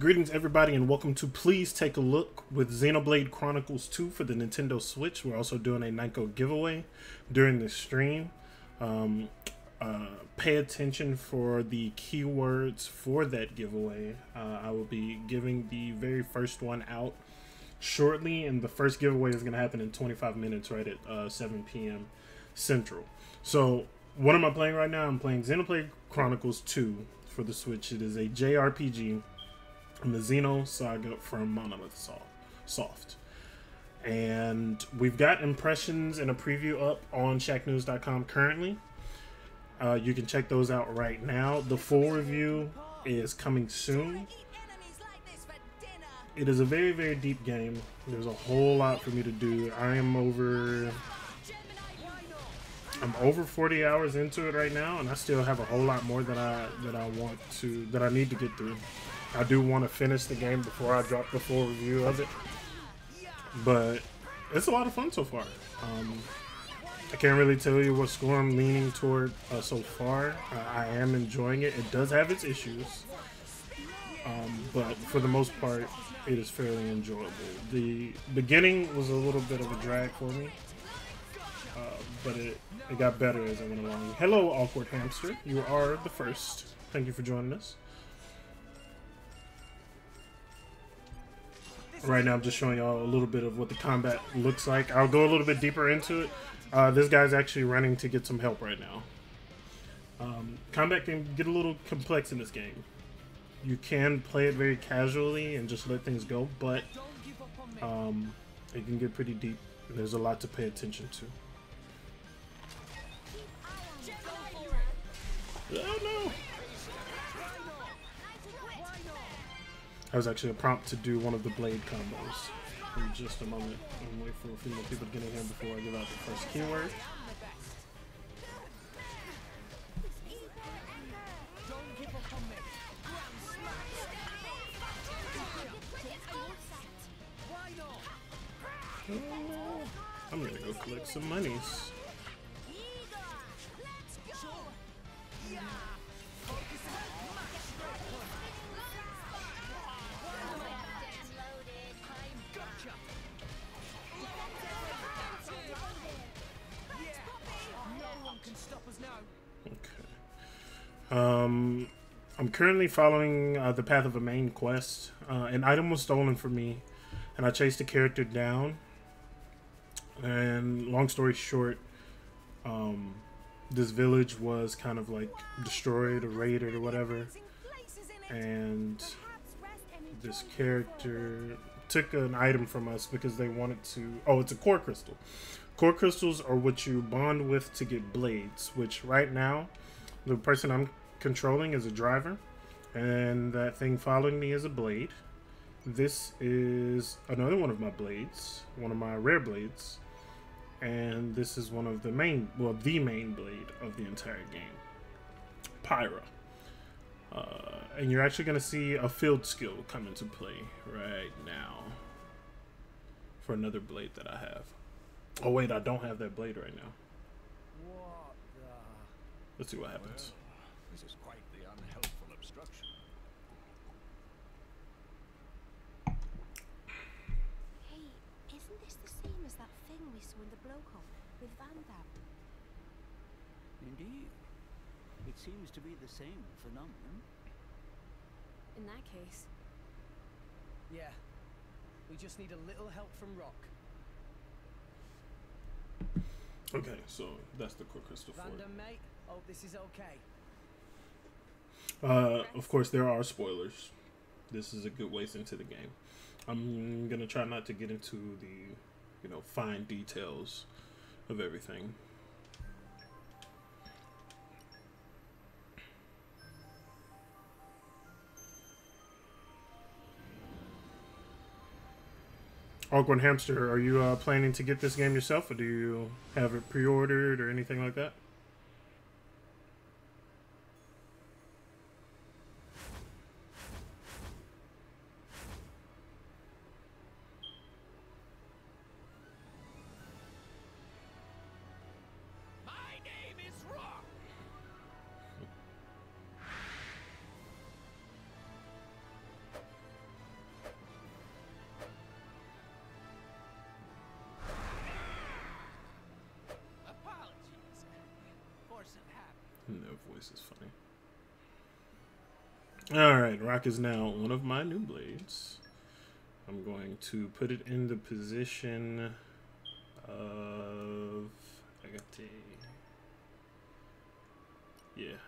Greetings everybody and welcome to Please Take a Look with Xenoblade Chronicles 2 for the Nintendo Switch. We're also doing a Nyko giveaway during this stream. Pay attention for the keywords for that giveaway. I will be giving the very first one out shortly, and the first giveaway is going to happen in 25 minutes right at 7 p.m. Central. So what am I playing right now? I'm playing Xenoblade Chronicles 2 for the Switch. It is a JRPG in the Xeno saga from Monolith Soft. And we've got impressions and a preview up on Shacknews.com currently. You can check those out right now. The full review is coming soon. It is a very, very deep game. There's a whole lot for me to do. I'm over 40 hours into it right now, and I still have a whole lot more that I need to get through. I do want to finish the game before I drop the full review of it, but it's a lot of fun so far. I can't really tell you what score I'm leaning toward so far. I am enjoying it. It does have its issues, but for the most part, it is fairly enjoyable. The beginning was a little bit of a drag for me, but it got better as I went along. Hello, Awkward Hamster. You are the first. Thank you for joining us. Right now I'm just showing y'all a little bit of what the combat looks like. I'll go a little bit deeper into it. This guy's actually running to get some help right now. Combat can get a little complex in this game. You can play it very casually and just let things go, but it can get pretty deep. And there's a lot to pay attention to. Oh no! That was actually a prompt to do one of the blade combos. In just a moment. I'm waiting for a few more people to get in here before I give out the first keyword. I'm gonna go collect some monies. I'm currently following the path of a main quest. An item was stolen from me, and I chased the character down. And long story short, this village was kind of like destroyed or raided or whatever. And this character took an item from us because they wanted to... Oh, it's a core crystal. Core crystals are what you bond with to get blades, which right now, the person I'm controlling is a driver, and that thing following me is a blade. This is another one of my blades, one of my rare blades, and this is one of the main, well, the main blade of the entire game, Pyra. And you're actually going to see a field skill come into play right now for another blade that I have. Oh wait, I don't have that blade right now. Let's see what happens. This is quite the unhelpful obstruction. Hey, isn't this the same as that thing we saw in the blowhole with Van Damme? Indeed. It seems to be the same phenomenon. In that case. Yeah. We just need a little help from Rock. Okay, so that's the core crystal for Van it. Damme, mate. Hope this is okay. Of course, there are spoilers. This is a good ways into the game. I'm gonna try not to get into the, fine details of everything. Awkward Hamster, are you planning to get this game yourself, or do you have it pre-ordered or anything like that? Their voice is funny. Alright, Rock is now one of my new blades. I'm going to put it in the position of Agate. Yeah,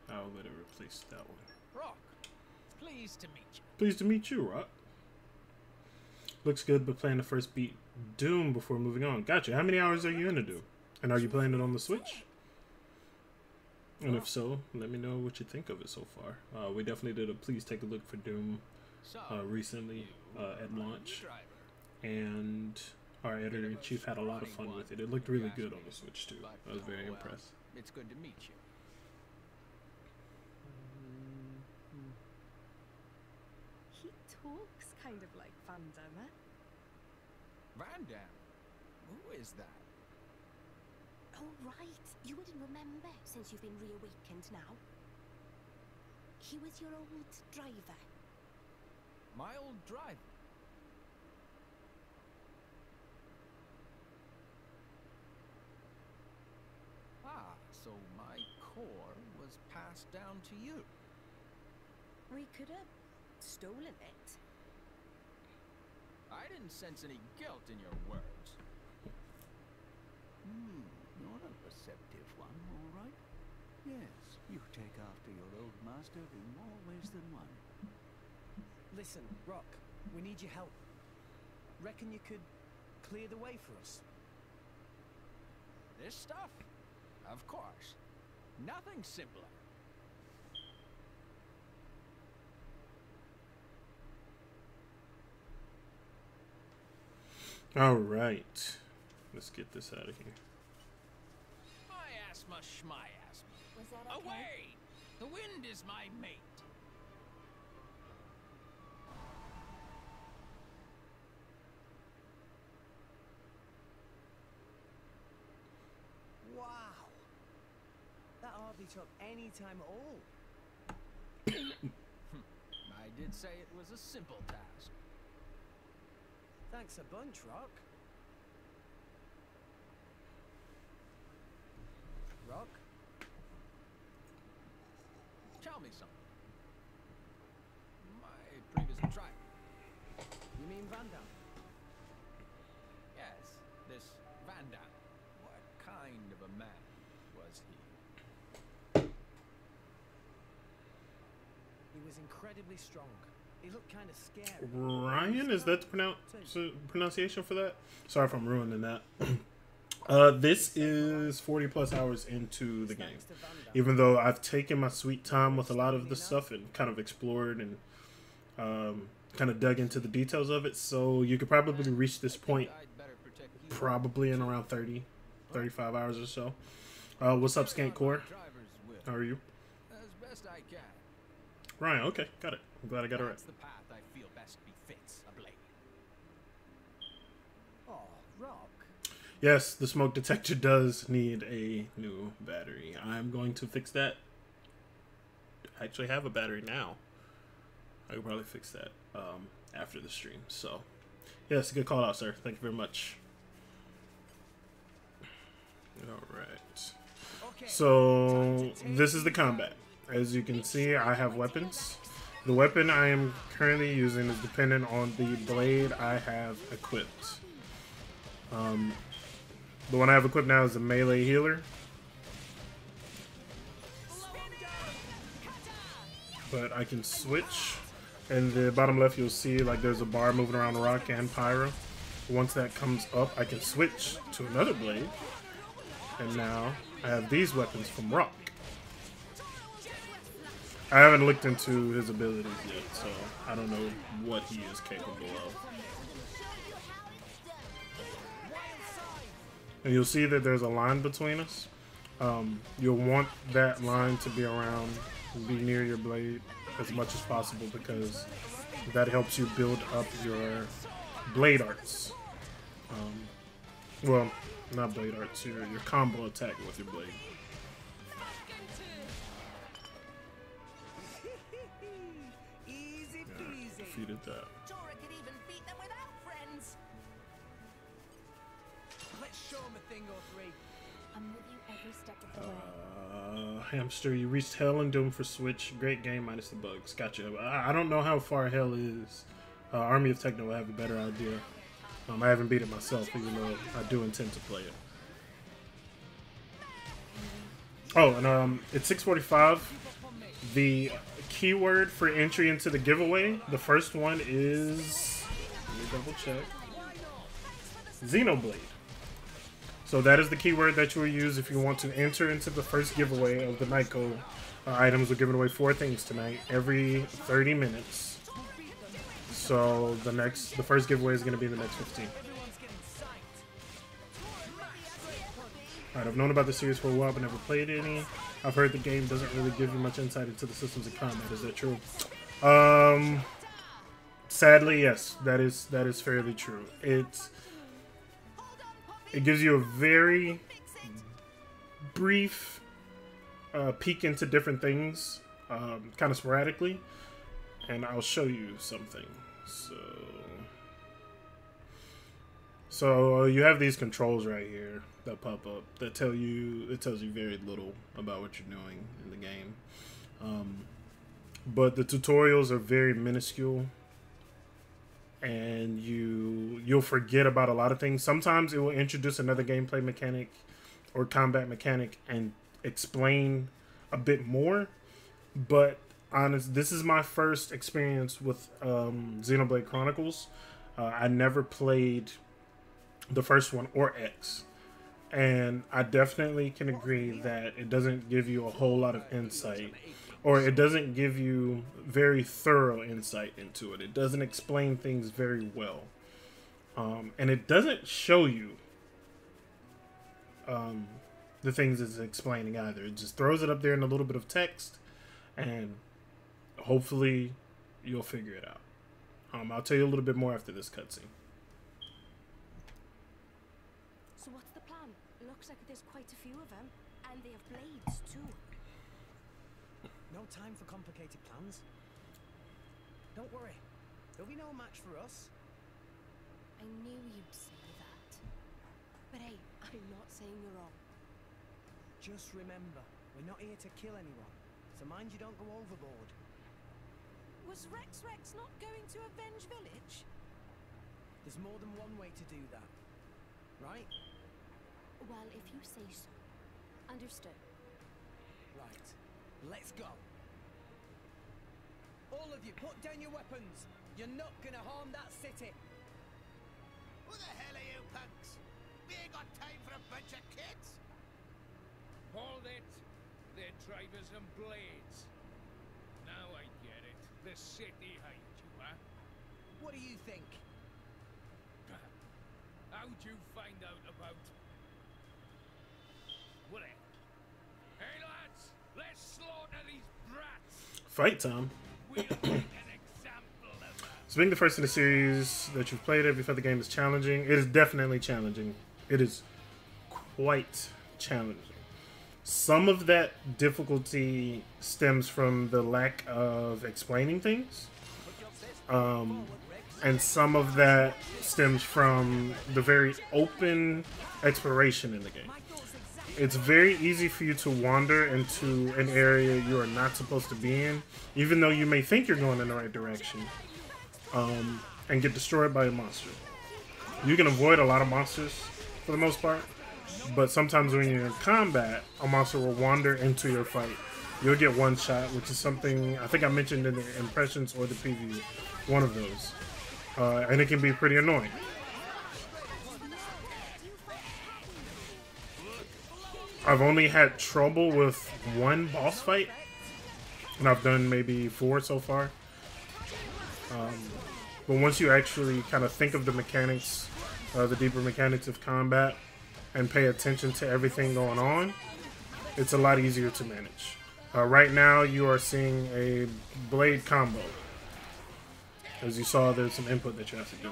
I'll let it replace that one. Rock, pleased to meet you. Pleased to meet you, Rock. Looks good, but playing the first beat Doom before moving on. Gotcha. How many hours are you in to Doom? And are you playing it on the Switch? And if so, let me know what you think of it so far. We definitely did a please take a look for Doom recently at launch. And our editor-in-chief had a lot of fun with it. It looked really good on the Switch too. I was very impressed. It's good to meet you. He talks kind of like Van Damme. Van Damme? Who is that? Oh, right. You wouldn't remember since you've been reawakened now. He was your old driver. My old driver? Ah, so my core was passed down to you. We could have stolen it. I didn't sense any guilt in your words. You're a perceptive one, all right. Yes, you take after your old master in more ways than one. Listen, Rock, we need your help. Reckon you could clear the way for us? This stuff? Of course. Nothing simpler. All right, let's get this out of here. My asthma, schmy asthma. Was that okay? Away! The wind is my mate. Wow. That hardly took any time at all. I did say it was a simple task. Thanks a bunch, Rock. Rock? Tell me something. My previous driver. You mean Van Damme? Yes, this Van Damme. What kind of a man was he? He was incredibly strong. He looked kind of scary. Ryan, is that the pronunciation for that? Sorry if I'm ruining that. This is 40 plus hours into the game. Even though I've taken my sweet time with a lot of the stuff and kind of explored and kind of dug into the details of it. So you could probably reach this point probably in around 30, 35 hours or so. What's up, Skank Core? How are you? As best I can. Ryan, okay, got it. I'm glad I got it right. That's the path I feel best befits a blade. Oh, Rock. Yes, the smoke detector does need a new battery. I'm going to fix that. I actually have a battery now. I could probably fix that after the stream. So, yes, good call out, sir. Thank you very much. All right. So, this is the combat. As you can see, I have weapons. The weapon I am currently using is dependent on the blade I have equipped. The one I have equipped now is a melee healer. But I can switch. In the bottom left, you'll see like there's a bar moving around Rock and Pyro. Once that comes up, I can switch to another blade. And now I have these weapons from Rock. I haven't looked into his abilities yet, so I don't know what he is capable of. And you'll see that there's a line between us. You'll want that line to be around, be near your blade as much as possible because that helps you build up your blade arts. Well, not blade arts, your combo attack with your blade. Easy peasy. Defeated that. Dora could even beat them without friends. Let's show him a thing or three. I'm with you every step of the way. Hamster, you reached Hell and Doom for Switch. Great game minus the bugs. Gotcha. I don't know how far Hell is. Army of Techno will have a better idea. I haven't beat it myself, even though I do intend to play it. Oh, and it's 6:45. The keyword for entry into the giveaway, the first one is, let me double check, Xenoblade. So that is the keyword that you will use if you want to enter into the first giveaway of the Nyko items. We're giving away 4 things tonight, every 30 minutes. So the first giveaway is going to be the next 15. Alright, I've known about the series for a while but never played any. I've heard the game doesn't really give you much insight into the systems of combat. Is that true? Sadly, yes, that is fairly true. It gives you a very brief peek into different things, kind of sporadically, and I'll show you something. So you have these controls right here that pop up that tells you very little about what you're doing in the game, but the tutorials are very minuscule, and you'll forget about a lot of things. Sometimes it will introduce another gameplay mechanic or combat mechanic and explain a bit more, but this is my first experience with Xenoblade Chronicles. I never played the first one or X, and I definitely can agree that it doesn't give you a whole lot of insight, or it doesn't give you very thorough insight into it. It doesn't explain things very well, and it doesn't show you the things it's explaining either. It just throws it up there in a little bit of text, and hopefully you'll figure it out. I'll tell you a little bit more after this cutscene. So what's the plan? Looks like there's quite a few of them, and they have blades too. No time for complicated plans. Don't worry, there'll be no match for us. I knew you'd say that. But hey, I'm not saying you're wrong. Just remember, we're not here to kill anyone, so mind you don't go overboard. Was Rex not going to avenge Village? There's more than one way to do that, right? Well, if you say so. Understood. Right, let's go. All of you, put down your weapons. You're not gonna harm that city. Who the hell are you punks? We ain't got time for a bunch of kids. Hold it! They're drivers and blades. Now I get it. The city hired you, huh? What do you think? How'd you find out about... Whatever. Hey lads, let's slaughter these brats! Fight time. We'll make an example of them. So being the first in the series that you've played, every other game is challenging. It is definitely challenging. It is quite challenging. Some of that difficulty stems from the lack of explaining things. And some of that stems from the very open exploration in the game. It's very easy for you to wander into an area you are not supposed to be in, even though you may think you're going in the right direction, and get destroyed by a monster. You can avoid a lot of monsters for the most part, but sometimes when you're in combat, a monster will wander into your fight. You'll get one shot, which is something I think I mentioned in the impressions or the preview, one of those. And it can be pretty annoying. I've only had trouble with one boss fight, and I've done maybe 4 so far. But once you actually kind of think of the mechanics, the deeper mechanics of combat, and pay attention to everything going on, it's a lot easier to manage. Right now, you are seeing a blade combo. As you saw, there's some input that you have to do.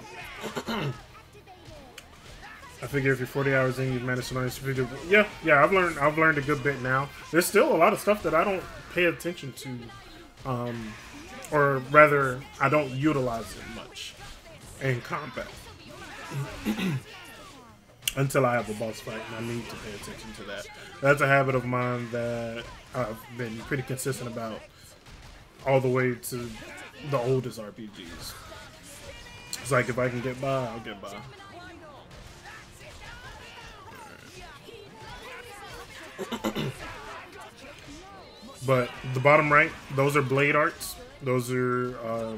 I figure if you're 40 hours in, you've managed to learn some video. Yeah, I've learned a good bit now. There's still a lot of stuff that I don't pay attention to, or rather, I don't utilize it much in combat. until I have a boss fight, and I need to pay attention to that. That's a habit of mine that I've been pretty consistent about all the way to the oldest RPGs. It's like if I can get by, I'll get by. But the bottom right, those are blade arts. Those are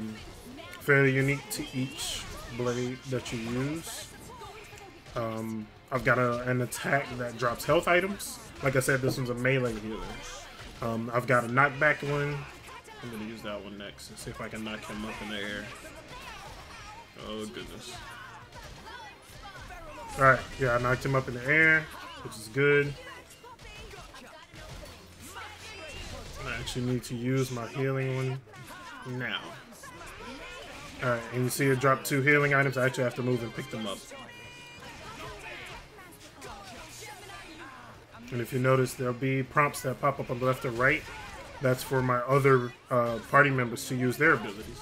fairly unique to each blade that you use. I've got an attack that drops health items. Like I said, this one's a melee healer. I've got a knockback one. I'm going to use that one next and see if I can knock him up in the air. Oh, goodness. Alright, yeah, I knocked him up in the air, which is good. I actually need to use my healing one now. Alright, and you see it drop 2 healing items. I actually have to move and pick them up. And if you notice, there'll be prompts that pop up on the left or right. That's for my other party members to use their abilities.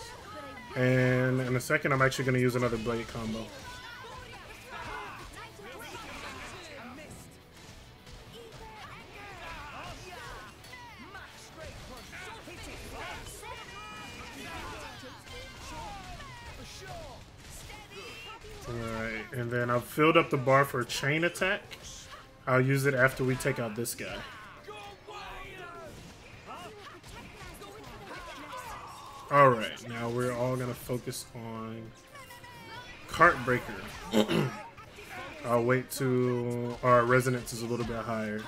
And in a second, I'm actually going to use another blade combo. Alright, and then I've filled up the bar for a chain attack. I'll use it after we take out this guy. Alright, now we're all going to focus on Cart Breaker. I'll wait till our resonance is a little bit higher.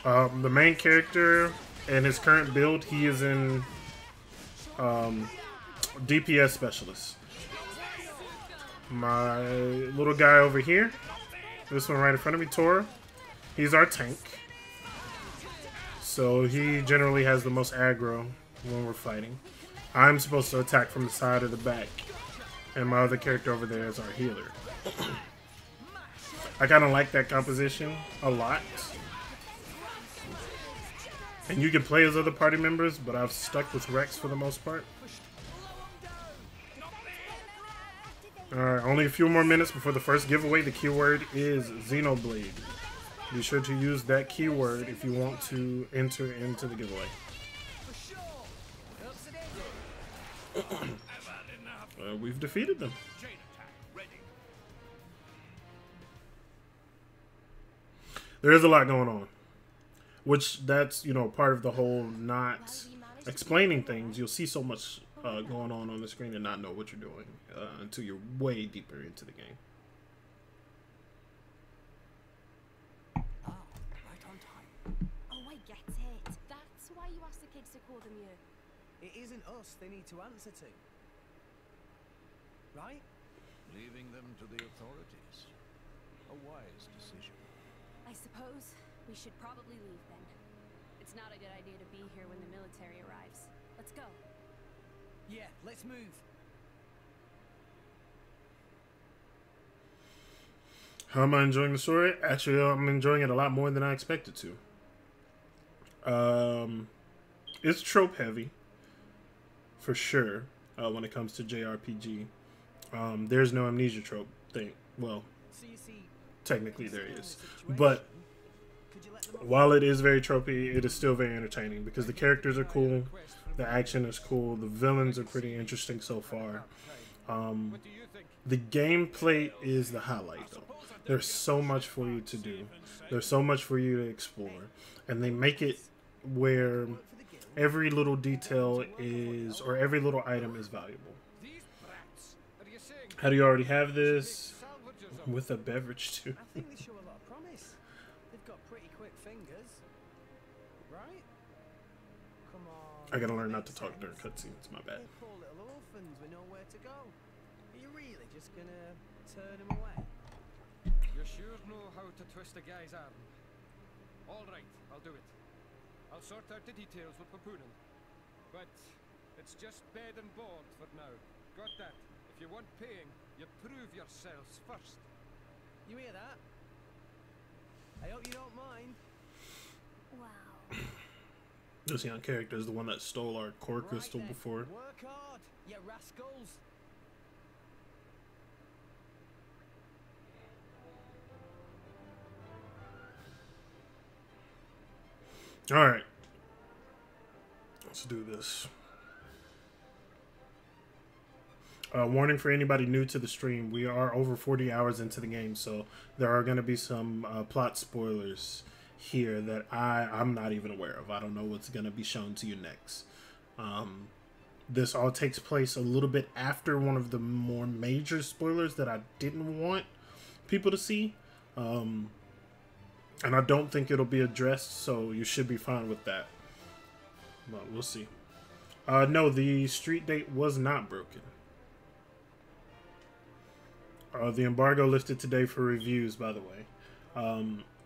The main character and his current build, he is in DPS specialist. My little guy over here, this one right in front of me, Tora, he's our tank. So he generally has the most aggro when we're fighting. I'm supposed to attack from the side or the back. And my other character over there is our healer. I kind of like that composition a lot. And you can play as other party members, but I've stuck with Rex for the most part. Alright, only a few more minutes before the first giveaway. The keyword is Xenoblade. Be sure to use that keyword if you want to enter into the giveaway. We've defeated them. There is a lot going on. Which, that's, you know, part of the whole not explaining things. You'll see so much going on the screen and not know what you're doing until you're way deeper into the game. It isn't us they need to answer to. Right? Leaving them to the authorities. A wise decision. I suppose we should probably leave then. It's not a good idea to be here when the military arrives. Let's go. Yeah, let's move. How am I enjoying the story? Actually, I'm enjoying it a lot more than I expected to. It's trope heavy, for sure, when it comes to JRPG. There's no amnesia trope thing. Well, technically there is. But while it is very tropey, it is still very entertaining because the characters are cool, the action is cool, the villains are pretty interesting so far. The gameplay is the highlight, though. There's so much for you to do. There's so much for you to explore. And they make it where every little detail is, or every little item is valuable. How do you already have this? With a beverage, too. I think they show a lot of promise. They've got pretty quick fingers. Right? Come on. I gotta learn not to talk during cutscenes, my bad. They're poor little orphans with nowhere to go. Are you really just gonna turn them away? You sure know how to twist a guy's arm. All right, I'll do it. I'll sort out the details with Papunen. But it's just bed and board for now. Got that? If you want paying, you prove yourselves first. You hear that? I hope you don't mind. Wow. This young character is the one that stole our core crystal then. before. Work hard, you rascals. All right. Let's do this. Warning for anybody new to the stream. We are over 40 hours into the game, so there are going to be some plot spoilers here that I'm not even aware of. I don't know what's going to be shown to you next. This all takes place a little bit after one of the more major spoilers that I didn't want people to see. And I don't think it'll be addressed, so you should be fine with that. But we'll see. No, the street date was not broken. The embargo lifted today for reviews, by the way.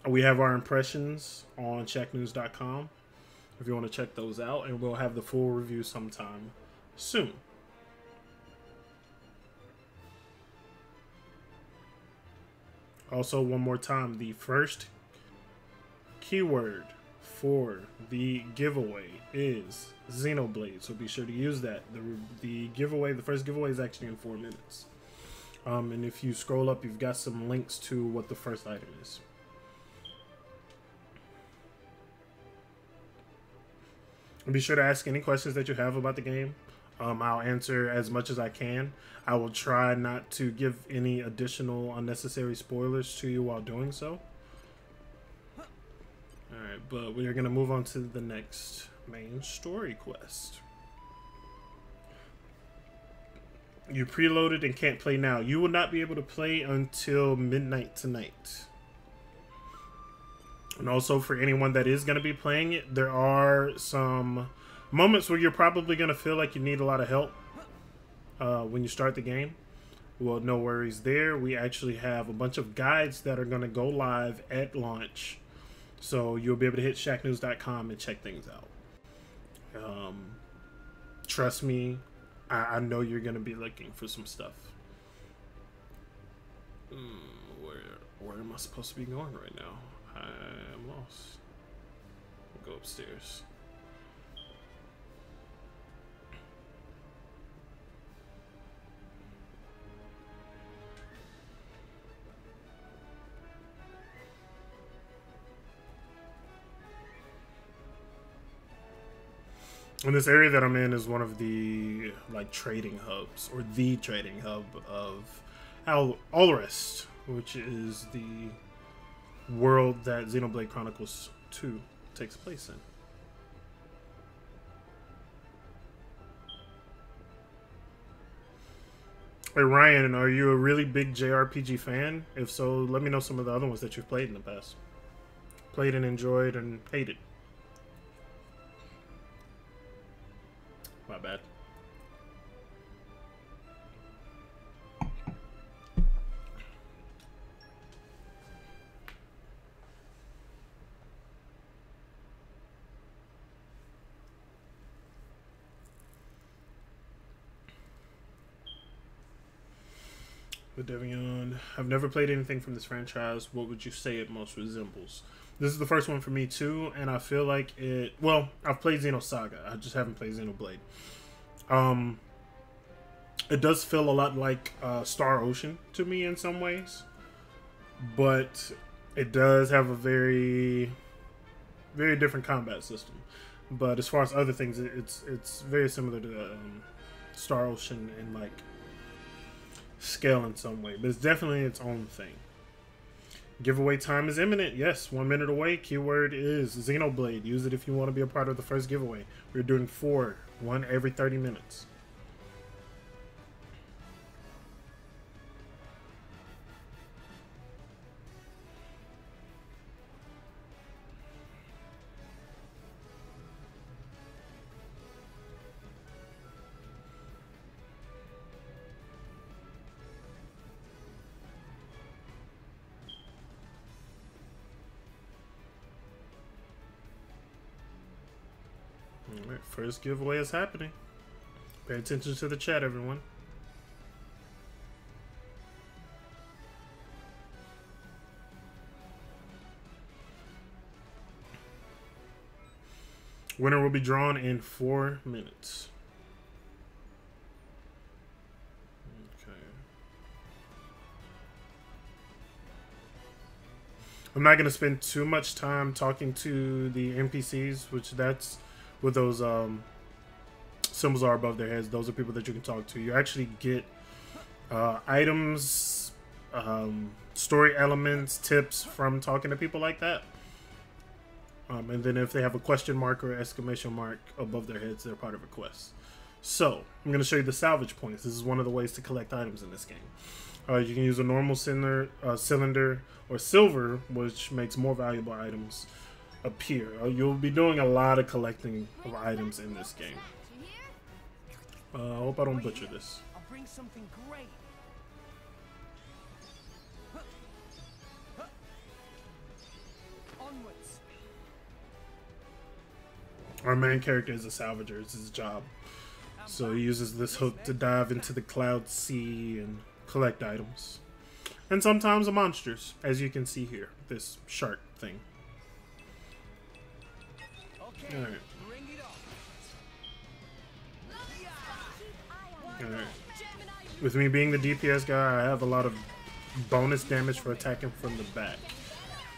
We have our impressions on Shacknews.com if you want to check those out, and we'll have the full review sometime soon. Also, one more time, the first keyword for the giveaway is Xenoblade, so be sure to use that. The first giveaway is actually in 4 minutes. And if you scroll up, you've got some links to what the first item is. And be sure to ask any questions that you have about the game. I'll answer as much as I can. I will try not to give any additional unnecessary spoilers to you while doing so. Alright, but we are going to move on to the next main story quest. You preloaded and can't play now. You will not be able to play until midnight tonight. And also, for anyone that is going to be playing it, there are some moments where you're probably going to feel like you need a lot of help when you start the game. Well, no worries there. We actually have a bunch of guides that are going to go live at launch. So you'll be able to hit shacknews.com and check things out. Trust me, I know you're going to be looking for some stuff. Where am I supposed to be going right now? I'm lost. I'll go upstairs. And this area that I'm in is one of the trading hubs, or the trading hub of Alrest, which is the world that Xenoblade Chronicles 2 takes place in. Hey Ryan, are you a really big JRPG fan? If so, let me know some of the other ones that you've played in the past. Played and enjoyed and hated. My bad. The Devion. I've never played anything from this franchise. What would you say it most resembles? This is the first one for me too, and I feel like it... Well, I've played Xenosaga. I just haven't played Xenoblade. It does feel a lot like Star Ocean to me in some ways, but it does have a very, very different combat system. But as far as other things, it's very similar to Star Ocean in like scale in some way, but it's definitely its own thing. Giveaway time is imminent. Yes, 1 minute away. Keyword is Xenoblade. Use it if you want to be a part of the first giveaway. We're doing 4, one every 30 minutes. Alright, first giveaway is happening. Pay attention to the chat, everyone. Winner will be drawn in 4 minutes. Okay. I'm not going to spend too much time talking to the NPCs, which that's what those symbols are above their heads. Those are people that you can talk to. You actually get items, story elements, tips from talking to people like that. And then if they have a question mark or exclamation mark above their heads, they're part of a quest. So, I'm going to show you the salvage points. This is one of the ways to collect items in this game. You can use a normal cylinder or silver, which makes more valuable items appear. You'll be doing a lot of collecting of items in this game. I hope I don't butcher this. I'll bring something great. Onwards. Our main character is a salvager. It's his job. So he uses this hook to dive into the cloud sea and collect items. And sometimes monsters, as you can see here. This shark thing. Okay, Alright. bring it on. Alright. With me being the DPS guy, I have a lot of bonus damage for attacking from the back.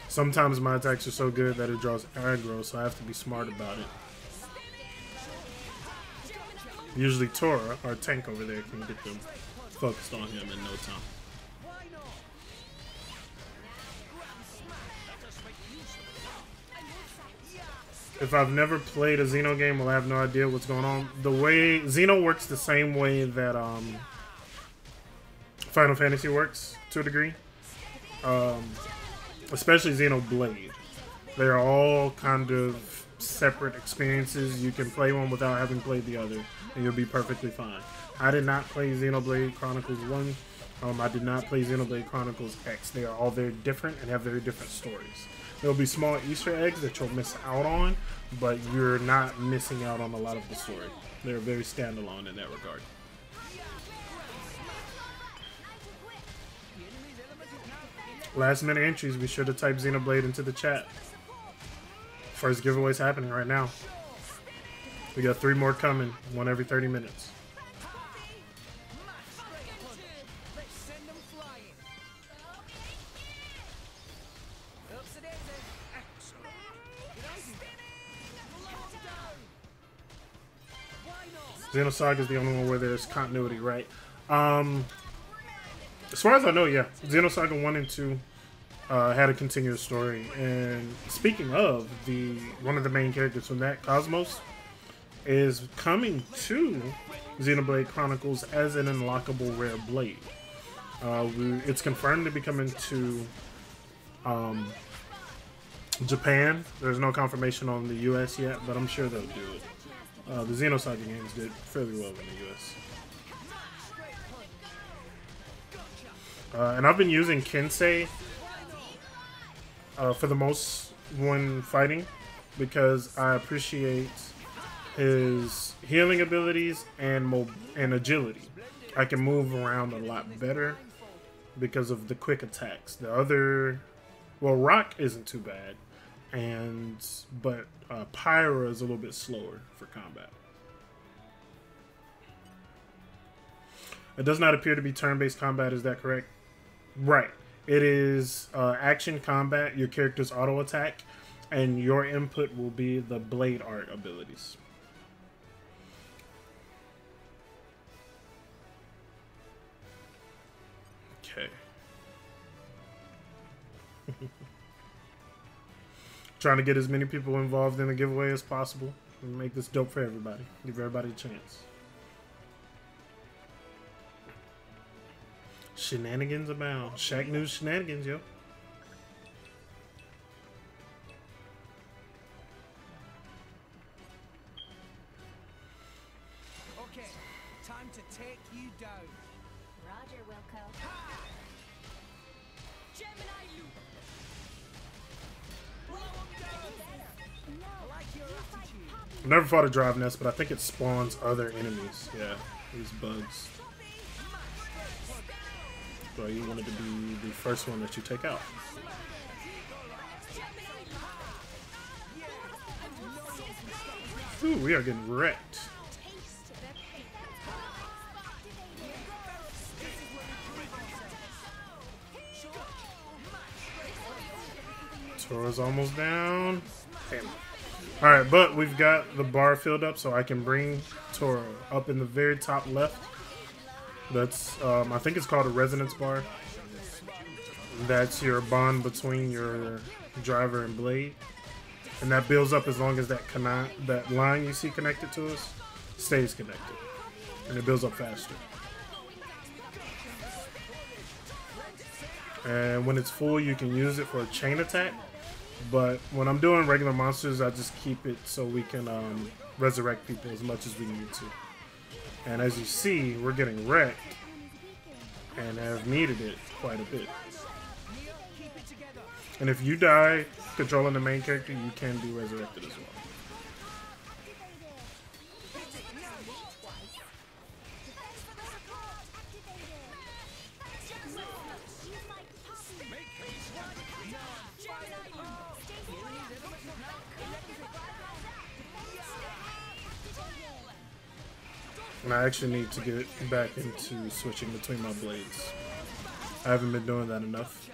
Sometimes my attacks are so good that it draws aggro, so I have to be smart about it. Usually Tora, our tank over there, can get them focused on him in no time. If I've never played a Xeno game, well, I have no idea what's going on. The way Xeno works the same way that Final Fantasy works to a degree. Especially Xenoblade. They're all kind of separate experiences. You can play one without having played the other, and you'll be perfectly fine. I did not play Xenoblade Chronicles 1. I did not play Xenoblade Chronicles X. They are all very different and have very different stories. There will be small Easter eggs that you'll miss out on, but you're not missing out on a lot of the story. They're very standalone in that regard. Last minute entries, be sure to type Xenoblade into the chat. First giveaway's happening right now. We got 3 more coming, one every 30 minutes. Xenosaga is the only one where there's continuity, right? As far as I know, yeah. Xenosaga 1 and 2 had a continuous story. And speaking of, one of the main characters from that, Cosmos, is coming to Xenoblade Chronicles as an unlockable rare blade. It's confirmed to be coming to Japan. There's no confirmation on the US yet, but I'm sure they'll do it. The Xenosaga games did fairly well in the US. And I've been using Kensei for the most when fighting, because I appreciate his healing abilities and agility. I can move around a lot better because of the quick attacks. The other, well, Rock isn't too bad, but Pyra is a little bit slower for combat. It does not appear to be turn-based combat, is that correct? Right. It is action combat, your character's auto attack, and your input will be the blade art abilities. Okay. Trying to get as many people involved in the giveaway as possible and make this dope for everybody. Give everybody a chance. Shenanigans abound. Shacknews shenanigans, yo. Okay, time to take you down. Roger, Wilco. Gemini loop. I like your attitude. I've never fought a drive nest, but I think it spawns other enemies. Yeah, these bugs. So you wanted to be the first one that you take out. Ooh, we are getting wrecked. Tora's almost down. Damn. Alright, but we've got the bar filled up, so I can bring Tora up in the very top left. That's, I think it's called a resonance bar. That's your bond between your driver and blade. And that builds up as long as that line you see connected to us stays connected. And it builds up faster. And when it's full, you can use it for a chain attack. But when I'm doing regular monsters, I just keep it so we can resurrect people as much as we need to. And as you see, we're getting wrecked and have needed it quite a bit. And if you die controlling the main character, you can be resurrected as well. And I actually need to get back into switching between my blades. I haven't been doing that enough.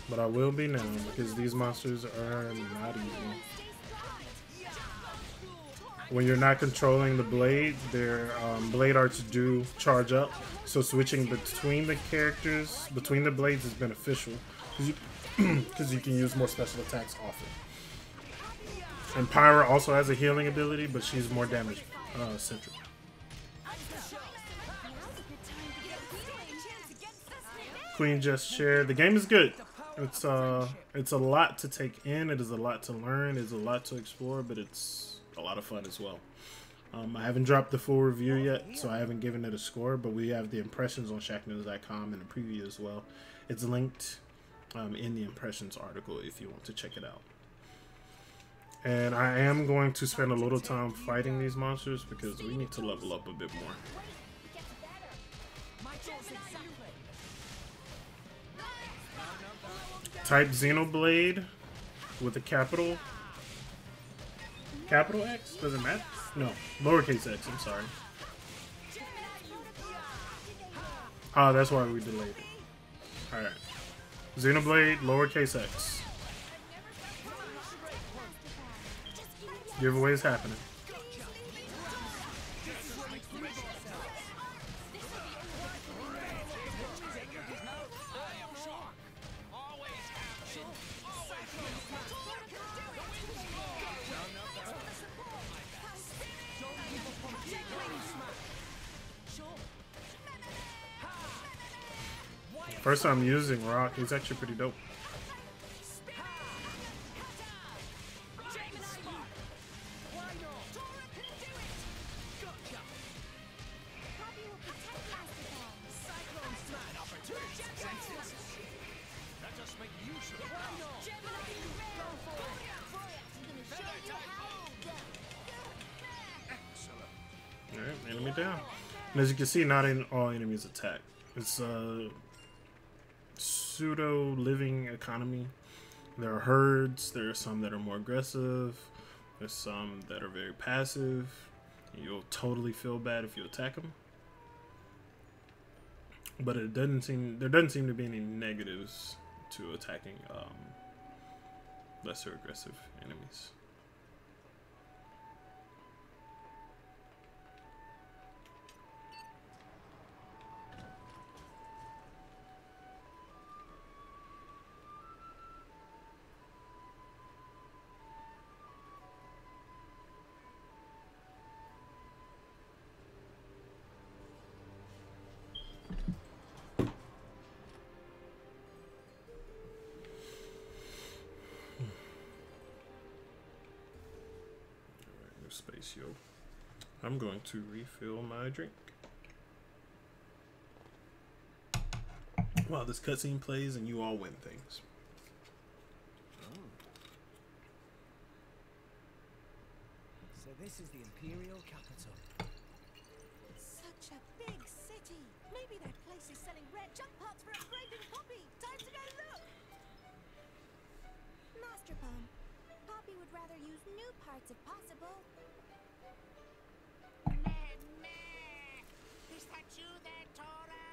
But I will be now, because these monsters are not easy. When you're not controlling the blade, their blade arts do charge up. So switching between the characters, between the blades is beneficial. Because you can use more special attacks often. And Pyra also has a healing ability, but she's more damage centric. Queen just shared. The game is good. It's a lot to take in. It is a lot to learn. It's a lot to explore, but it's a lot of fun as well. I haven't dropped the full review yet, so I haven't given it a score, but we have the impressions on Shacknews.com and a preview as well. It's linked in the impressions article if you want to check it out. And I am going to spend a little time fighting these monsters because we need to level up a bit more. Type Xenoblade with a capital X? Does it matter? No, lowercase x, I'm sorry. Ah, that's why we delayed it. Alright. Xenoblade, lowercase x. Giveaway is happening. First time using Rock, he's actually pretty dope. Alright, enemy down. And as you can see, not all enemies attack. It's pseudo living economy. There are herds. There are some that are more aggressive. There's some that are very passive. You'll totally feel bad if you attack them. But there doesn't seem to be any negatives to attacking lesser aggressive enemies. Space, yo. I'm going to refill my drink while this cutscene plays and you all win things. So this is the Imperial capital. Such a big city. Maybe that place is selling rare jump parts for upgrading Poppy. Time to go look. Master Pone, Poppy would rather use new parts if possible. Is that you there, Tora?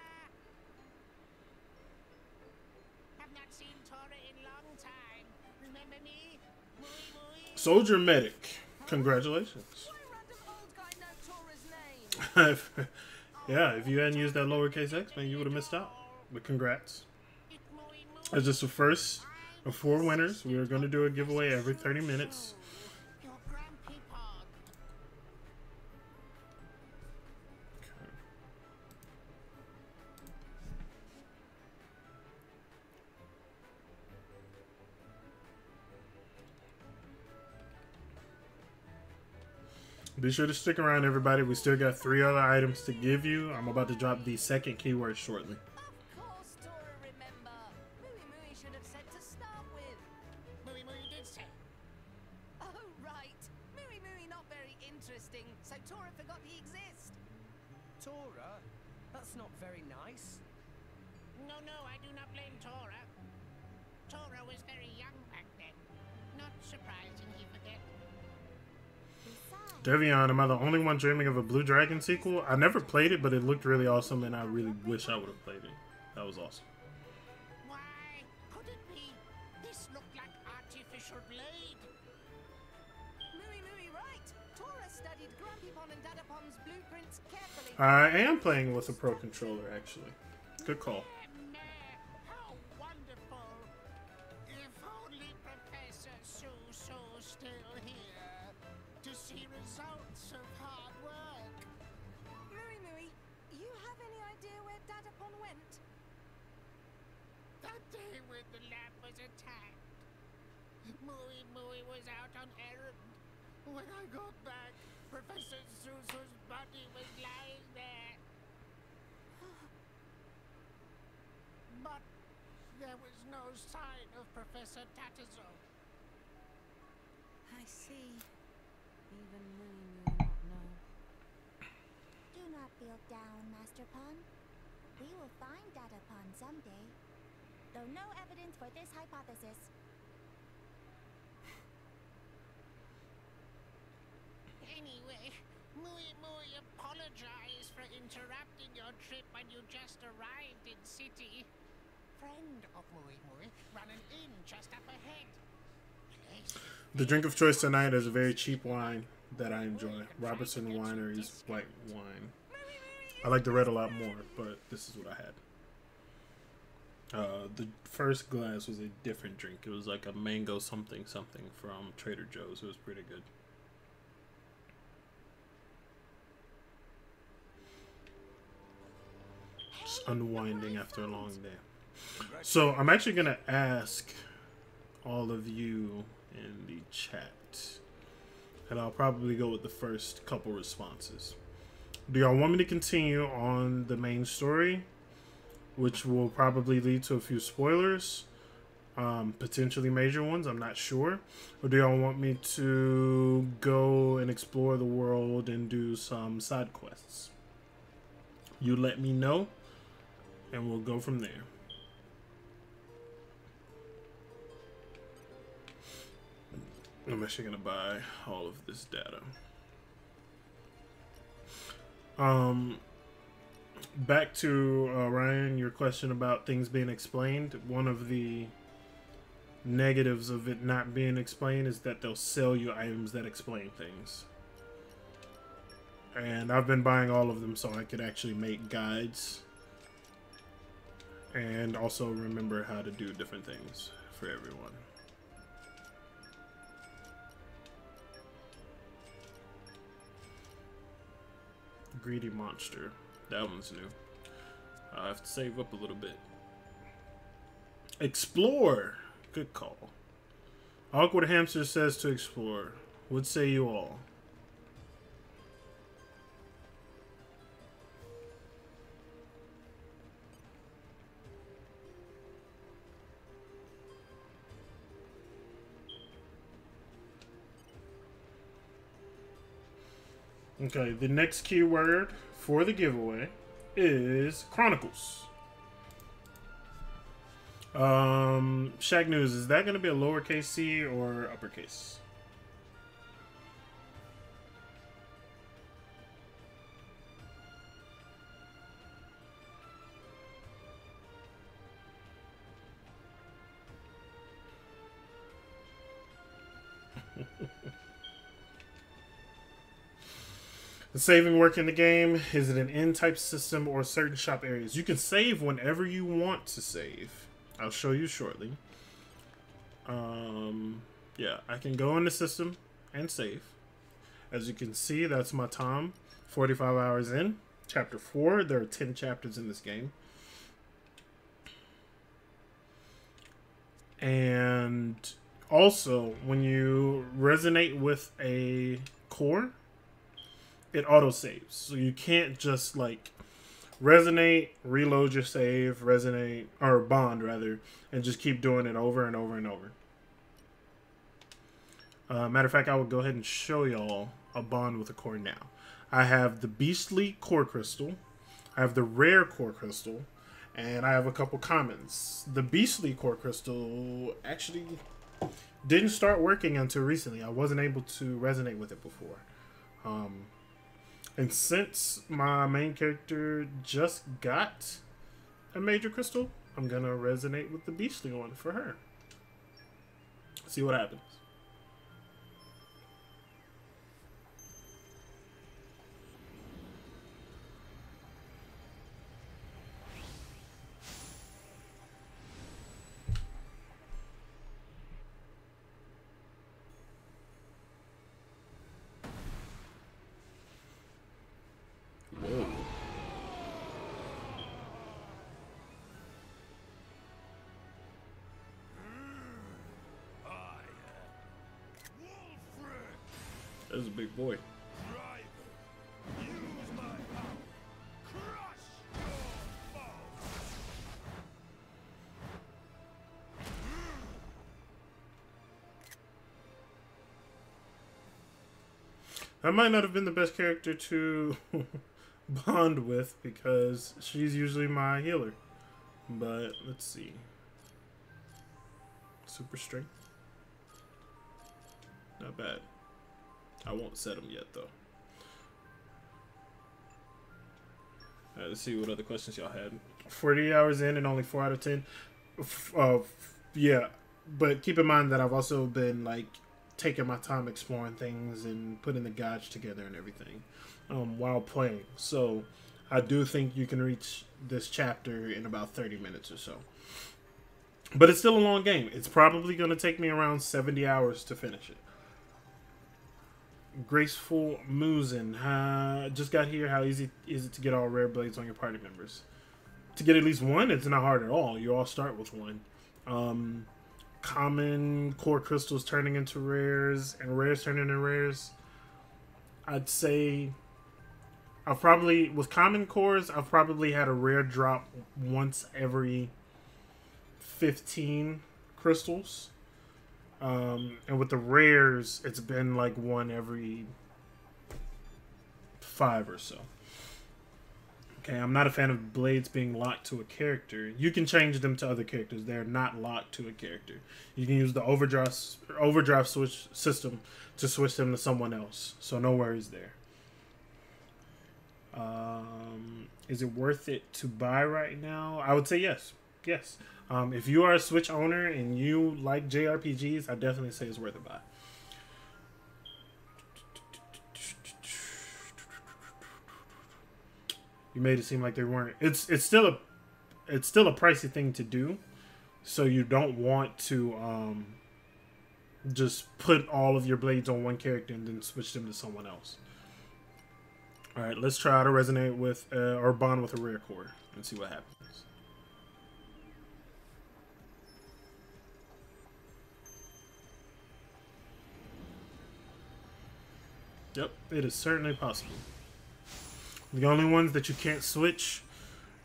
Have not seen Tora in long time. Remember me? Muy, muy. Soldier Medic. Congratulations. Why random old guy know Tora's name? Yeah, if you hadn't used that lowercase x, man, you would have missed out. But congrats. It's muy, muy. As just the first of 4 winners, we are going to do a giveaway every 30 minutes. Your grumpy pog. Be sure to stick around, everybody. We still got 3 other items to give you. I'm about to drop the second keyword shortly. Of course, Tora, remember. Mooey Mooey should have said to start with. Muy, muy did say. Oh, right. Mooey Mooey not very interesting, so Tora forgot he exists. Tora? That's not very nice. No, no, I do not blame Tora. Tora was very young back then. Not surprising he forget. Devion, am I the only one dreaming of a Blue Dragon sequel? I never played it, but it looked really awesome, and I really wish I would have played it. That was awesome. Why could it be? This looked like artificial blade. Mooey Mooey right. Tora studied Grumpypon and Dadapon's blueprints carefully. I am playing with a Pro Controller, actually. Good call. How wonderful! If only Professor Su's still here to see results of hard work. Mooey Mooey, you have any idea where Dadapon went? That day when the lab was attacked, Mooey Mooey was out on errand. When I got back, Professor Su's body was lying there. But there was no sign of Professor Tatazo. I see. Even Mooey Mooey not know. Do not feel down, Master Pon. We will find Datapon someday. Though no evidence for this hypothesis. Anyway, Mooey Mooey apologized for interrupting your trip when you just arrived in city. Friend of Mooey Mooey running in just up ahead. Place The drink of choice tonight is a very cheap wine that I enjoy. Robertson Winery's white wine. I like the red a lot more, but this is what I had. The first glass was a different drink. It was like a mango something something from Trader Joe's. It was pretty good. Just unwinding after a long day. So I'm actually going to ask all of you in the chat. And I'll probably go with the first couple responses. Do y'all want me to continue on the main story, which will probably lead to a few spoilers, potentially major ones, I'm not sure. Or do y'all want me to go and explore the world and do some side quests? You let me know, and we'll go from there. I'm actually going to buy all of this data. Back to Ryan, your question about things being explained. One of the negatives of it not being explained is that they'll sell you items that explain things. And I've been buying all of them so I could actually make guides. And also remember how to do different things for everyone. Greedy monster. That one's new. I have to save up a little bit. Explore. Good call. Awkward Hamster says to explore. What say you all? Okay, the next keyword for the giveaway is Chronicles. Shacknews, is that going to be a lowercase c or uppercase? The saving work in the game? Is it an N-type system or certain shop areas? You can save whenever you want to save. I'll show you shortly. Yeah, I can go in the system and save. As you can see, that's my time. 45 hours in. Chapter 4. There are 10 chapters in this game. And also, when you resonate with a core, it auto-saves. So you can't just, like, resonate, reload your save, resonate, or bond, rather, and just keep doing it over and over and over. Matter of fact, I will go ahead and show y'all a bond with a core now. I have the Beastly Core Crystal, I have the Rare Core Crystal, and I have a couple commons. The Beastly Core Crystal actually didn't start working until recently. I wasn't able to resonate with it before. And since my main character just got a major crystal, I'm going to resonate with the Beastly one for her. See what happens. That's a big boy. I might not have been the best character to bond with because she's usually my healer. But let's see. Super strength. Not bad. I won't set them yet, though. Alright, let's see what other questions y'all had. 40 hours in and only 4 out of 10. Yeah, but keep in mind that I've also been, like, taking my time exploring things and putting the guides together and everything while playing. So, I do think you can reach this chapter in about 30 minutes or so. But it's still a long game. It's probably going to take me around 70 hours to finish it. Graceful Musin. Just got here. How easy is it to get all rare blades on your party members? To get at least one, it's not hard at all. You all start with one. Common core crystals turning into rares and rares turning into rares. I'd say with common cores, I've probably had a rare drop once every 15 crystals. And with the rares, it's been like one every 5 or so. Okay, I'm not a fan of blades being locked to a character. You can change them to other characters. They're not locked to a character. You can use the overdrive switch system to switch them to someone else. So no worries there. Is it worth it to buy right now? I would say yes. Yes. If you are a Switch owner and you like JRPGs, I definitely say it's worth a buy. You made it seem like they weren't. It's still a pricey thing to do, so you don't want to just put all of your blades on one character and then switch them to someone else. All right, let's try to resonate with or bond with a rare core and see what happens. Yep, it is certainly possible. The only ones that you can't switch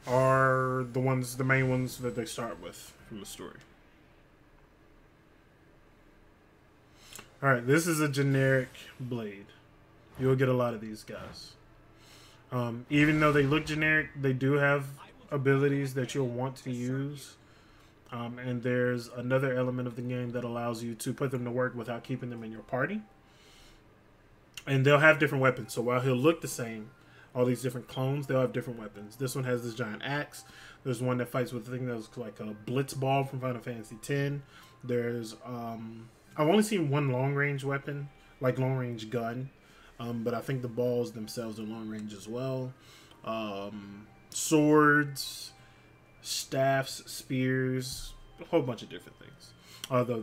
are the main ones that they start with from the story. Alright, this is a generic blade. You'll get a lot of these guys. Even though they look generic, they do have abilities that you'll want to use. And there's another element of the game that allows you to put them to work without keeping them in your party. And they'll have different weapons. So while he'll look the same, all these different clones, they'll have different weapons. This one has this giant axe. There's one that fights with a thing that was like a blitz ball from Final Fantasy X. There's, I've only seen one long-range weapon, like long-range gun. but I think the balls themselves are long range as well. Swords, staffs, spears, a whole bunch of different things.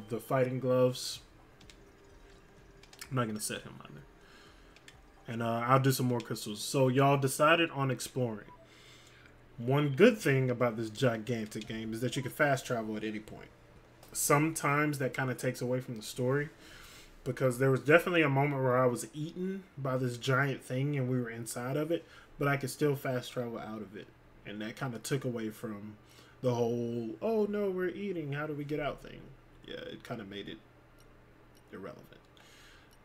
The fighting gloves. I'm not gonna set him either. And I'll do some more crystals. So y'all decided on exploring. One good thing about this gigantic game is that you can fast travel at any point. Sometimes that kind of takes away from the story, because there was definitely a moment where I was eaten by this giant thing and we were inside of it, but I could still fast travel out of it. And that kind of took away from the whole, oh no, we're eating, how do we get out thing. Yeah, it kind of made it irrelevant.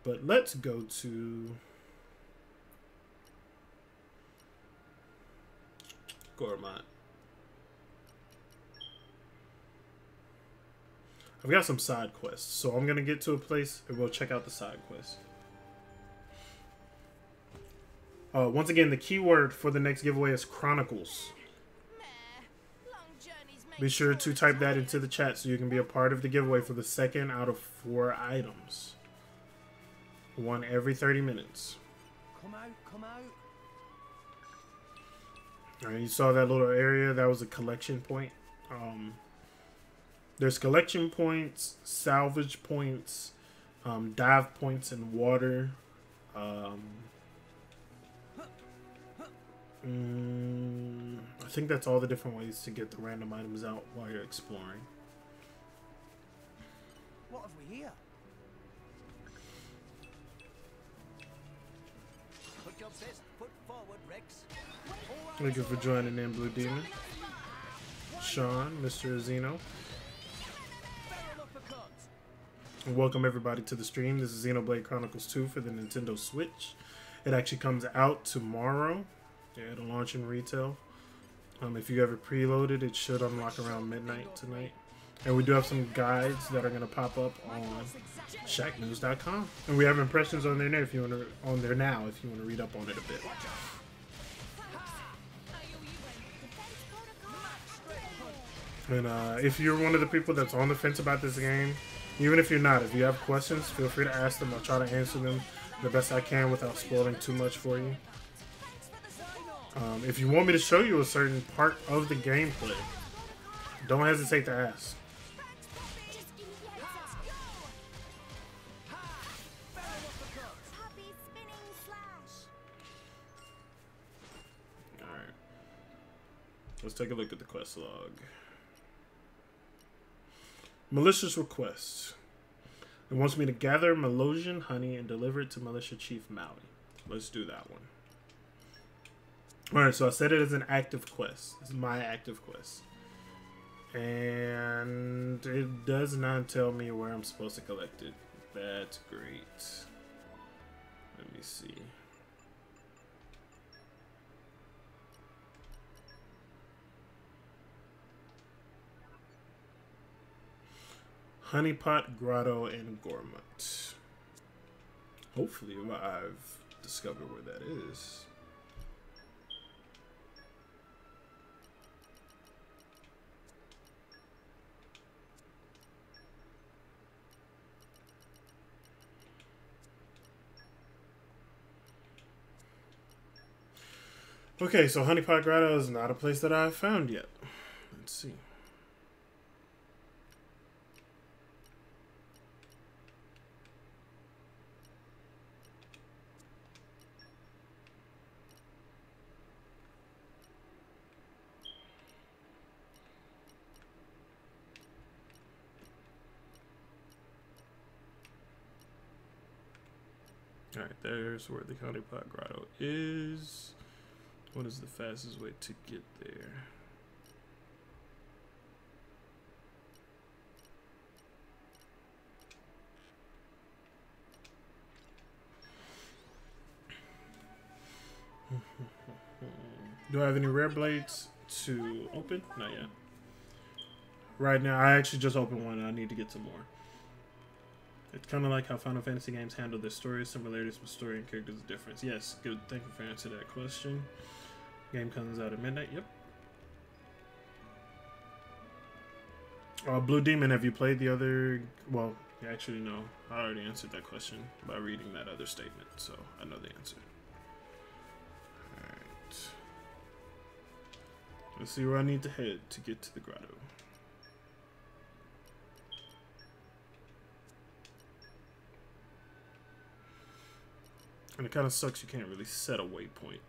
But let's go to Gourmet. I've got some side quests, so I'm going to get to a place and we'll check out the side quest. Once again, the keyword for the next giveaway is Chronicles. Be sure to type that into the chat so you can be a part of the giveaway for the second out of 4 items. One every 30 minutes. Come out, come out. Alright, you saw that little area? That was a collection point. There's collection points, salvage points, dive points in water. I think that's all the different ways to get the random items out while you're exploring. What have we here? Put your best foot forward, Rex. Thank you for joining in, Blue Demon. Sean, Mr. Zeno. And welcome everybody to the stream. This is Xenoblade Chronicles 2 for the Nintendo Switch. It actually comes out tomorrow. Yeah, it'll launch in retail. If you ever preloaded, it should unlock around midnight tonight. And we do have some guides that are going to pop up on Shacknews.com. And we have impressions on there now if you want to read up on it a bit. And if you're one of the people that's on the fence about this game, even if you're not, if you have questions, feel free to ask them. I'll try to answer them the best I can without spoiling too much for you. If you want me to show you a certain part of the gameplay, don't hesitate to ask. Alright. Let's take a look at the quest log. Malicious request. It wants me to gather Melosian honey and deliver it to Militia Chief Maui. Let's do that one. Alright, so I set it as an active quest. This is my active quest. And it does not tell me where I'm supposed to collect it. That's great. Let me see. Honeypot, Grotto, and Gourmet. Hopefully I've discovered where that is. Okay, so Honeypot Grotto is not a place that I've found yet. Let's see. Alright, there's where the Honeypot Grotto is. What is the fastest way to get there? Do I have any rare blades to open? Not yet. Right now, I actually just opened one and I need to get some more. It's kind of like how Final Fantasy games handle their stories. Similarities with story and characters are different. Yes, good. Thank you for answering that question. Game comes out at midnight. Yep. Blue Demon, have you played the other... Well, Actually, no. I already answered that question by reading that other statement, so I know the answer. Alright. Let's see where I need to head to get to the grotto. And it kind of sucks you can't really set a waypoint.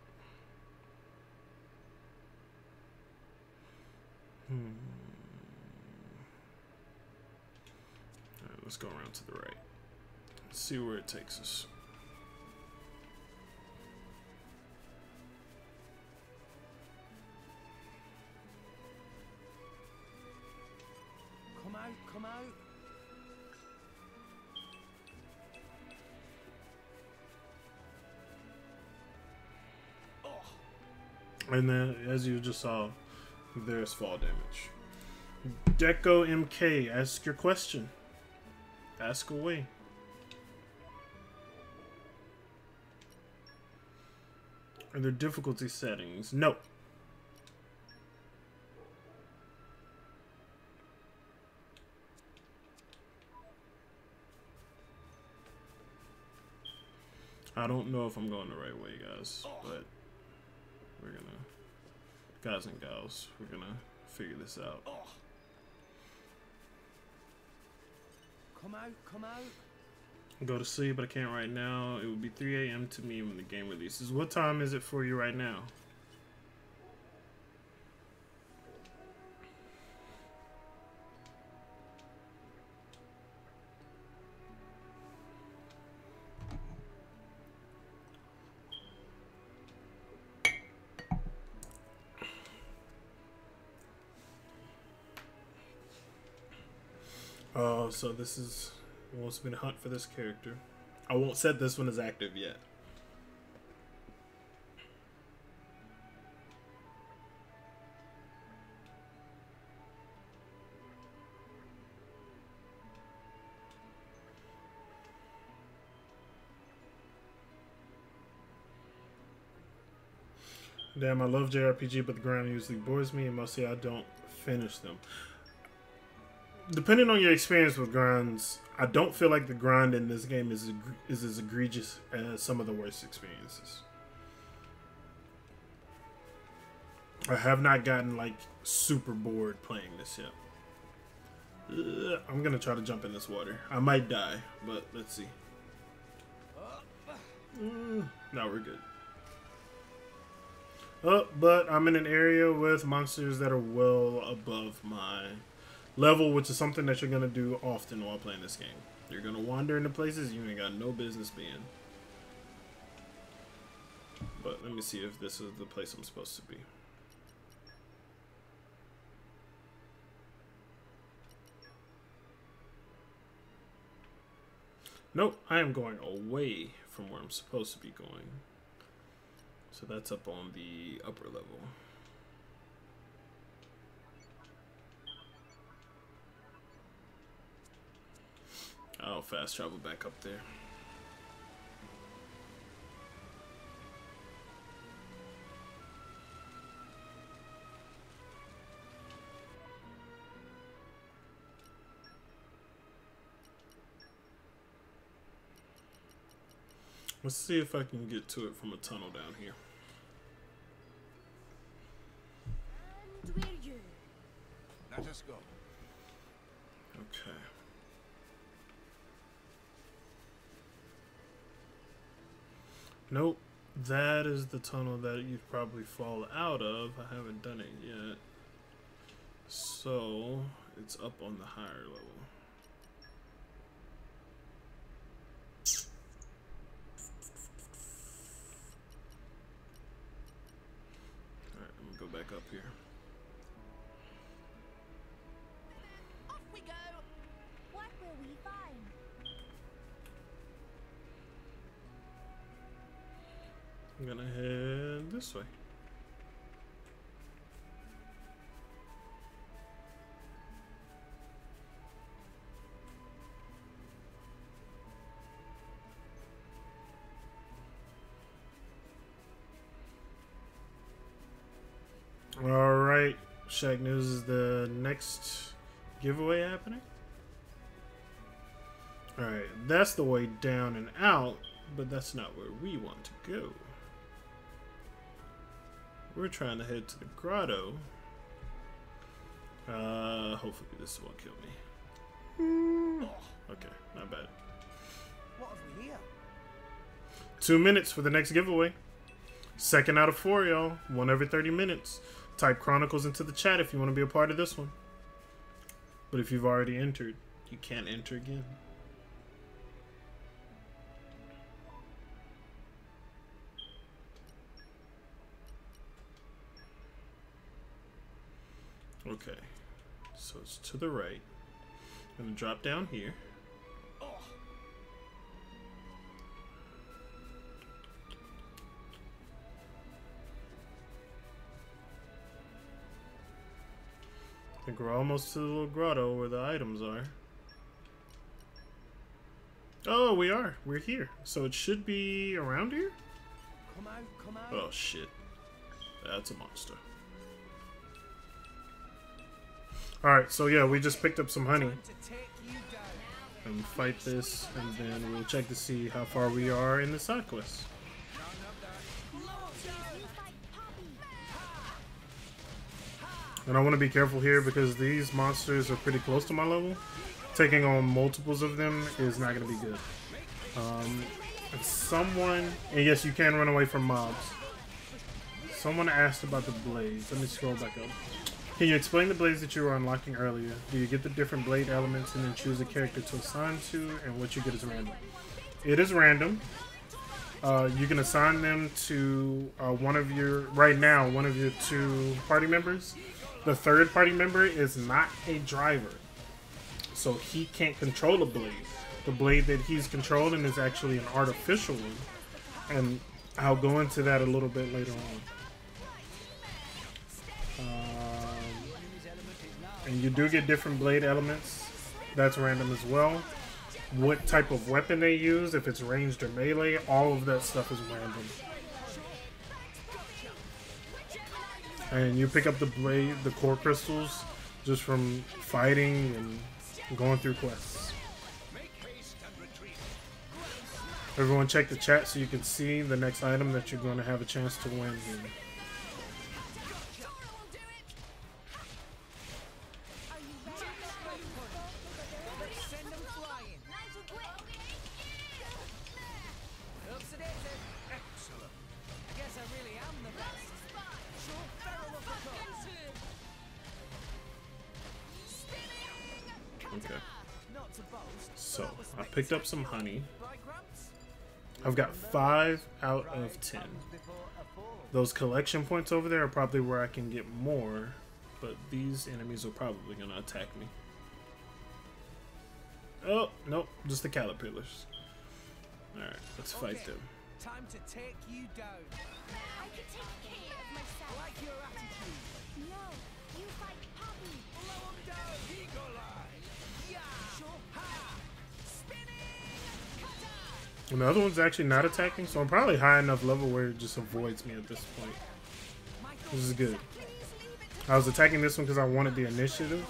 Alright, let's go around to the right. Let's see where it takes us. Come out, come out. And then, as you just saw, there's fall damage. Deco MK, ask your question. Ask away. Are there difficulty settings? No. I don't know if I'm going the right way, guys, but we're gonna, guys and gals, we're gonna figure this out. Come out, come out. Go to sleep, but I can't right now. It will be 3 a.m. to me when the game releases. What time is it for you right now? Oh, so this is wants me to hunt for this character. I won't set this one as active yet. Damn, I love JRPG, but the grind usually bores me, and mostly I don't finish them. Depending on your experience with grinds, I don't feel like the grind in this game is as egregious as some of the worst experiences. I have not gotten like super bored playing this yet. I'm gonna try to jump in this water. I might die, but let's see. Now we're good. Oh, but I'm in an area with monsters that are well above my level, which is something that you're going to do often while playing this game. You're going to wander into places you ain't got no business being. But let me see if this is the place I'm supposed to be. Nope, I am going away from where I'm supposed to be going. So that's up on the upper level. I'll fast travel back up there. Let's see if I can get to it from a tunnel down here. And we're you. Let us go. Okay. Nope. That is the tunnel that you'd probably fall out of. I haven't done it yet. So, it's up on the higher level. Alright, I'm gonna go back up here. Off we go. What will we find? I'm gonna head this way. Alright, Shacknews, is the next giveaway happening? Alright, that's the way down and out, but that's not where we want to go. We're trying to head to the grotto. Hopefully this won't kill me. Okay, not bad. What have we here? 2 minutes for the next giveaway. Second out of 4, y'all. 1 every 30 minutes. Type Chronicles into the chat if you want to be a part of this one. But if you've already entered, you can't enter again. Okay, so it's to the right. I'm gonna drop down here. I think we're almost to the little grotto where the items are. Oh, we are. We're here. So it should be around here? Come out, come out. Oh, shit. That's a monster. Alright, so yeah, we just picked up some honey. Time to take you down. And fight this, and then we'll check to see how far we are in the side quest. And I want to be careful here because these monsters are pretty close to my level. Taking on multiples of them is not going to be good. And yes, you can run away from mobs. Someone asked about the blades. Let me scroll back up. Can you explain the blades that you were unlocking earlier? Do you get the different blade elements and then choose a character to assign to, and what you get is random? It is random. You can assign them to one of your 2 party members. The third party member is not a driver, so he can't control a blade. The blade that he's controlling is actually an artificial one, and I'll go into that a little bit later on. And you do get different blade elements. That's random as well. What type of weapon they use, if it's ranged or melee, all of that stuff is random. And you pick up the blade, the core crystals, just from fighting and going through quests. Everyone check the chat so you can see the next item that you're going to have a chance to win here. So, I picked up some honey. I've got 5 out of 10. Those collection points over there are probably where I can get more, but these enemies are probably going to attack me. Oh, nope, just the caterpillars. Alright, let's fight them. Time to take you down. I can take care of myself. Like your attitude. No, you fight Poppy. Blow 'em down. Eagle eye. Yeah. Sure. Ha. Spinning. Cutter. And the other one's actually not attacking, so I'm probably high enough level where it just avoids me at this point. This is good. I was attacking this one because I wanted the initiative,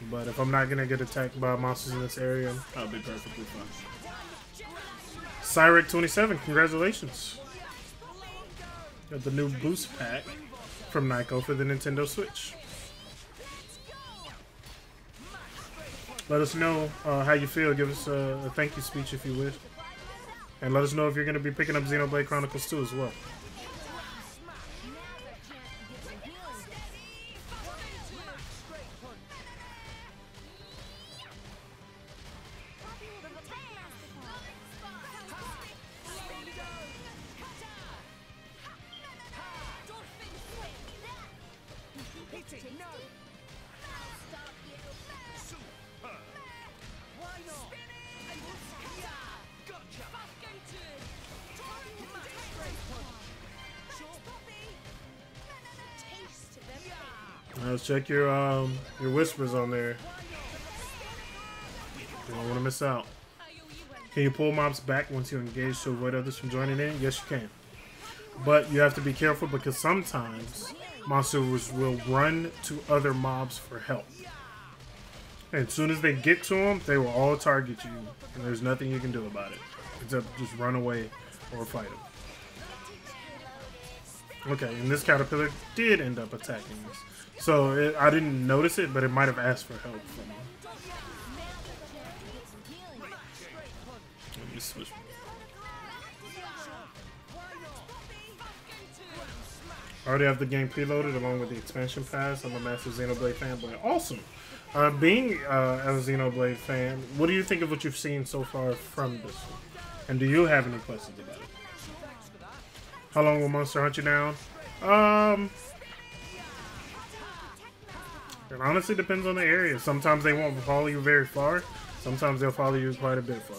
but if I'm not going to get attacked by monsters in this area, I'll be perfectly fine. Cyrek27, congratulations. Got the new boost pack from Nyko for the Nintendo Switch. Let us know how you feel. Give us a thank you speech if you wish. And let us know if you're going to be picking up Xenoblade Chronicles 2 as well. Let's check your whispers on there. You don't want to miss out. Can you pull mobs back once you engage to avoid others from joining in? Yes, you can. But you have to be careful because sometimes monsters will run to other mobs for help. And as soon as they get to them, they will all target you, and there's nothing you can do about it except just run away or fight them. Okay, and this caterpillar did end up attacking us. So I didn't notice it, but it might have asked for help from me. Let me switch. I already have the game preloaded along with the expansion pass. I'm a massive Xenoblade fanboy. Awesome! Being a Xenoblade fan, what do you think of what you've seen so far from this one? And do you have any questions about it? How long will Monster hunt you down? It honestly depends on the area. Sometimes they won't follow you very far. Sometimes they'll follow you quite a bit far.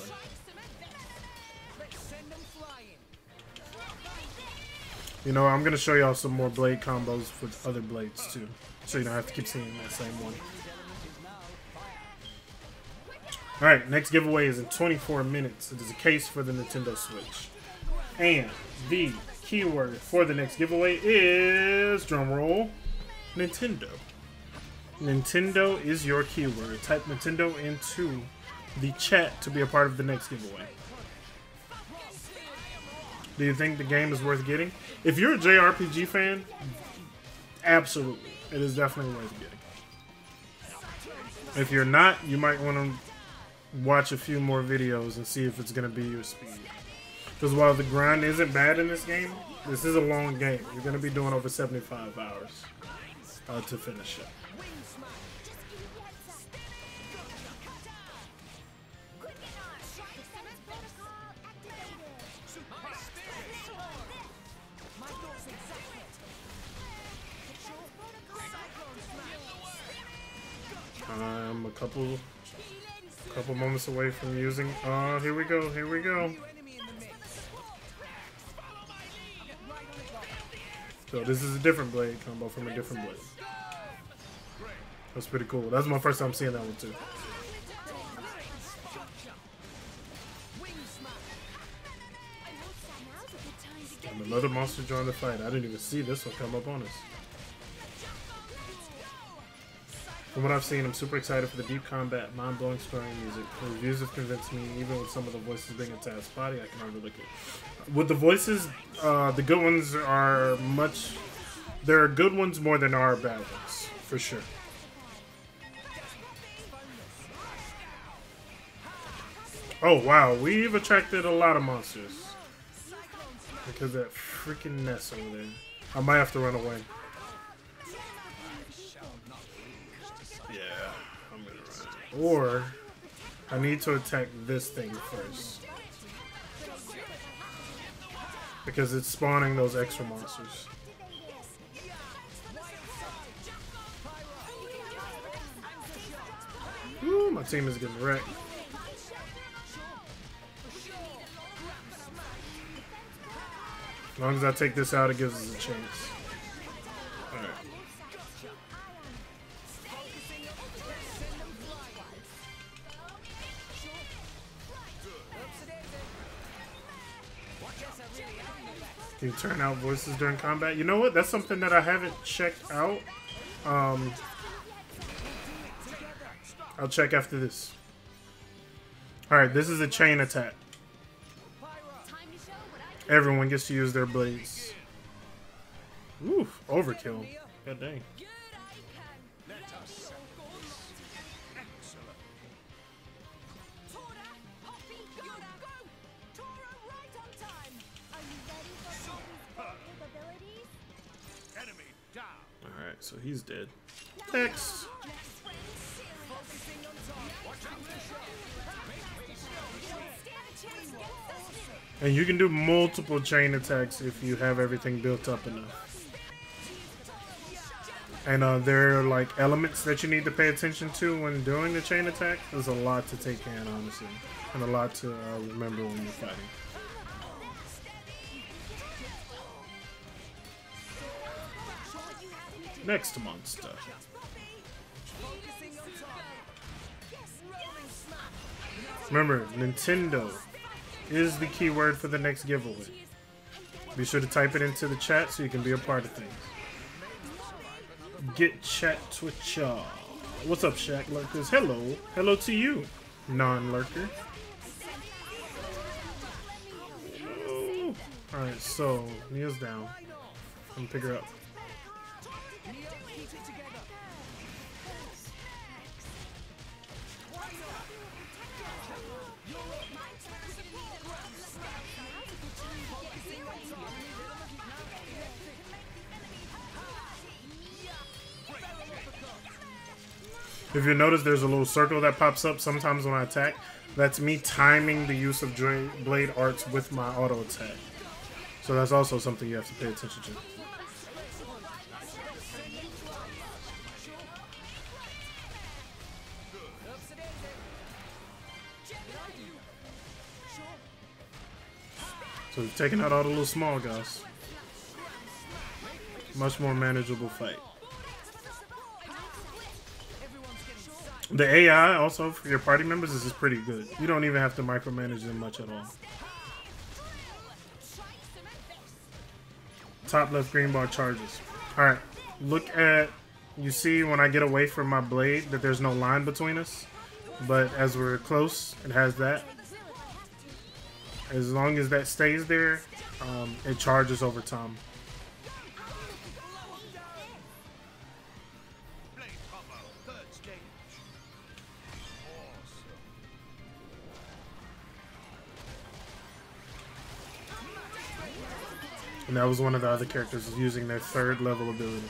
You know, I'm going to show y'all some more blade combos with other blades too. So you don't have to keep seeing that same one. Alright, next giveaway is in 24 minutes. It is a case for the Nintendo Switch. And the keyword for the next giveaway is, drumroll, Nintendo. Nintendo is your keyword. Type Nintendo into the chat to be a part of the next giveaway. Do you think the game is worth getting? If you're a JRPG fan, absolutely. It is definitely worth getting. If you're not, you might want to watch a few more videos and see if it's going to be your speed. Because while the grind isn't bad in this game, this is a long game. You're going to be doing over 75 hours to finish it. I'm a couple moments away from using. Here we go. Here we go. So this is a different blade combo from a different blade. That's pretty cool. That's my first time seeing that one too. And another monster joined the fight. I didn't even see this one come up on us. From what I've seen, I'm super excited for the deep combat, mind-blowing story and music. The reviews have convinced me, even with some of the voices being attached spotty, I can overlook it. With the voices, the good ones are much... There are good ones more than there are bad ones, for sure. Oh, wow. We've attracted a lot of monsters. Because of that freaking nest over there. I might have to run away. Or, I need to attack this thing first. Because it's spawning those extra monsters. Woo, my team is getting wrecked. As long as I take this out, it gives us a chance. Alright. Can you turn out voices during combat? You know what? That's something that I haven't checked out. I'll check after this. Alright, this is a chain attack. Everyone gets to use their blades. Ooh, overkill. God dang. Alright, so he's dead. Next. And you can do multiple chain attacks if you have everything built up enough. And there are like elements that you need to pay attention to when doing the chain attack. There's a lot to take in, honestly. And a lot to remember when you're fighting. Next monster. Remember, Nintendo is the keyword for the next giveaway. Be sure to type it into the chat so you can be a part of things. Get chat with y'all. What's up, Shack Lurkers? Hello. Hello to you, non-lurker. Alright, so Nia's down. I'm gonna pick her up. If you notice, there's a little circle that pops up sometimes when I attack. That's me timing the use of blade arts with my auto attack. So that's also something you have to pay attention to. So we've taken out all the little small guys. Much more manageable fight. The AI also for your party members is pretty good. You don't even have to micromanage them much at all. Top left green bar charges. Alright, look at, you see when I get away from my blade that there's no line between us. But as we're close, it has that. As long as that stays there, it charges over time. And that was one of the other characters using their 3rd level ability.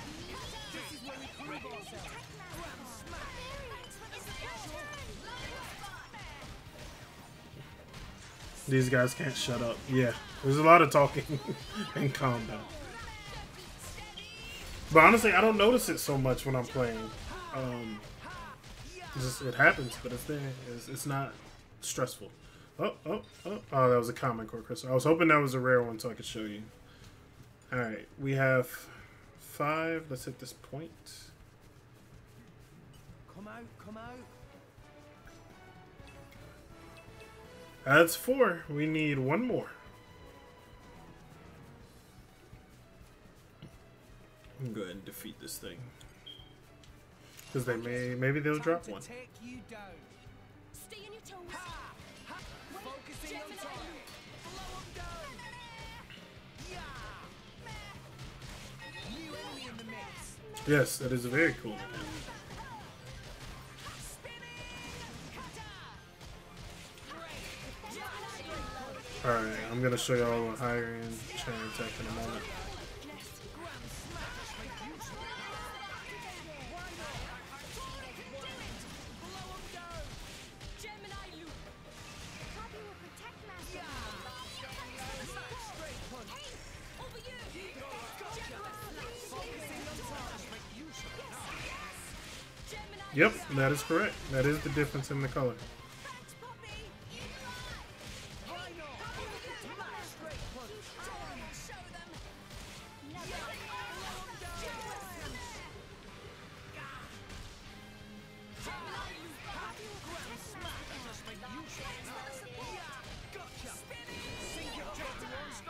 These guys can't shut up. Yeah, there's a lot of talking in combat. But honestly, I don't notice it so much when I'm playing. It happens, but it's there. It's not stressful. Oh, that was a common core crystal. I was hoping that was a rare one so I could show you. Alright, we have 5. Let's hit this point. Come out, come out. That's 4. We need 1 more. I'm gonna go ahead and defeat this thing. Because they maybe they'll drop one. Take you down. Stay on your toes. Focusing on target. Blow 'em down. New enemy in the mix. Yes, that is a very cool. Alright, I'm gonna show y'all a higher end chain attack in a moment. Yep, that is correct. That is the difference in the color.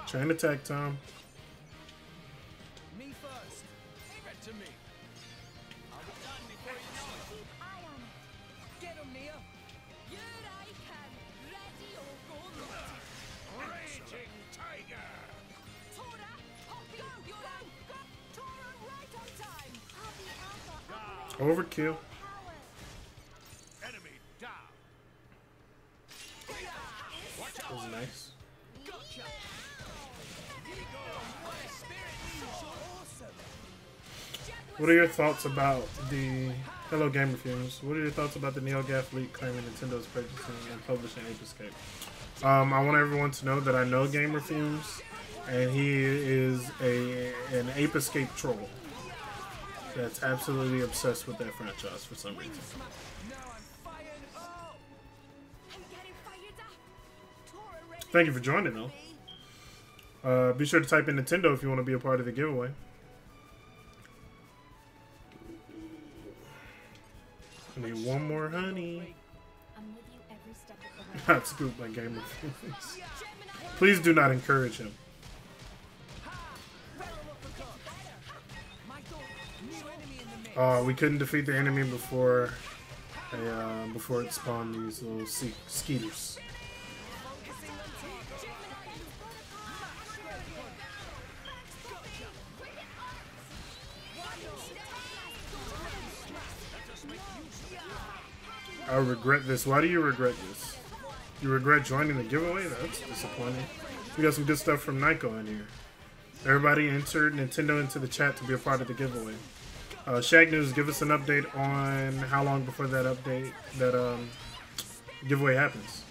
Chain attack time. Me first. Get to me. I'll be done before you know it. Keep eye on it. Get him, Mia. Here I can. Ready or go. Raging tiger! Tora, Poppy, you're out. Go. Tora, right on time. I'll be alpha operating Overkill. power. Enemy down! That was nice. Gotcha. What are your thoughts about the Hello Gamer Fumes? What are your thoughts about the NeoGaf leak claiming Nintendo's purchasing and publishing Ape Escape? I want everyone to know that I know Gamer Fumes, and he is an Ape Escape troll that's absolutely obsessed with that franchise for some reason. Now I'm fired up. I'm getting fired up. Tora ready. Thank you for joining, though. Be sure to type in Nintendo if you want to be a part of the giveaway. I need 1 more honey. I'm with you every step of the way. Not scooped by Gamer Fumes. Please do not encourage him. We couldn't defeat the enemy before it spawned these little skeeters. I regret this. Why do you regret this? You regret joining the giveaway? That's disappointing. We got some good stuff from Nyko in here. Everybody entered Nintendo into the chat to be a part of the giveaway. Shacknews, give us an update on how long before that giveaway happens.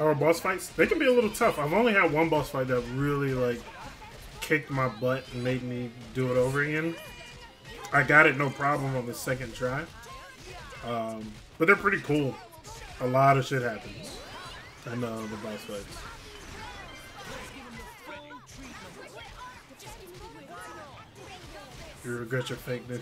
Our boss fights, they can be a little tough. I've only had one boss fight that really like kicked my butt and made me do it over again. I got it no problem on the second try. But they're pretty cool. A lot of shit happens in the boss fights. You regret your fake news.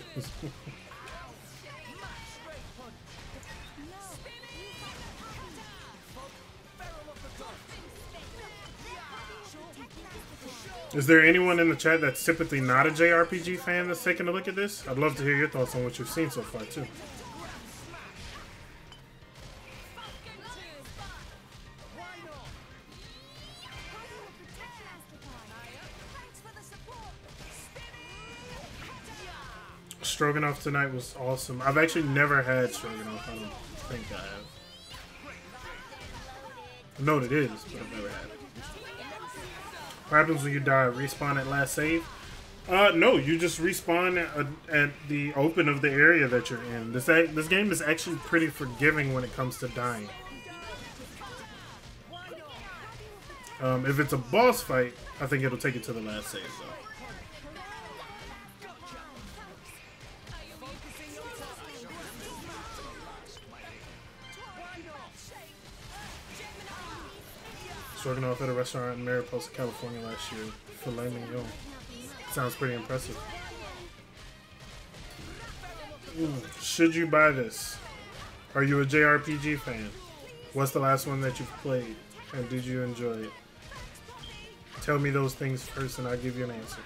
Is there anyone in the chat that's typically not a JRPG fan that's taking a look at this? I'd love to hear your thoughts on what you've seen so far, too. Stroganoff tonight was awesome. I've actually never had Stroganoff. I don't think I have. I know what it is, but I've never had it. What happens when you die? Respawn at last save? No, you just respawn at the open of the area that you're in. This game is actually pretty forgiving when it comes to dying. If it's a boss fight, I think it'll take it to the last save, though. Stroganoff at a restaurant in Mariposa, California last year. Filet mignon. Sounds pretty impressive. Should you buy this? Are you a JRPG fan? What's the last one that you've played? And did you enjoy it? Tell me those things first and I'll give you an answer.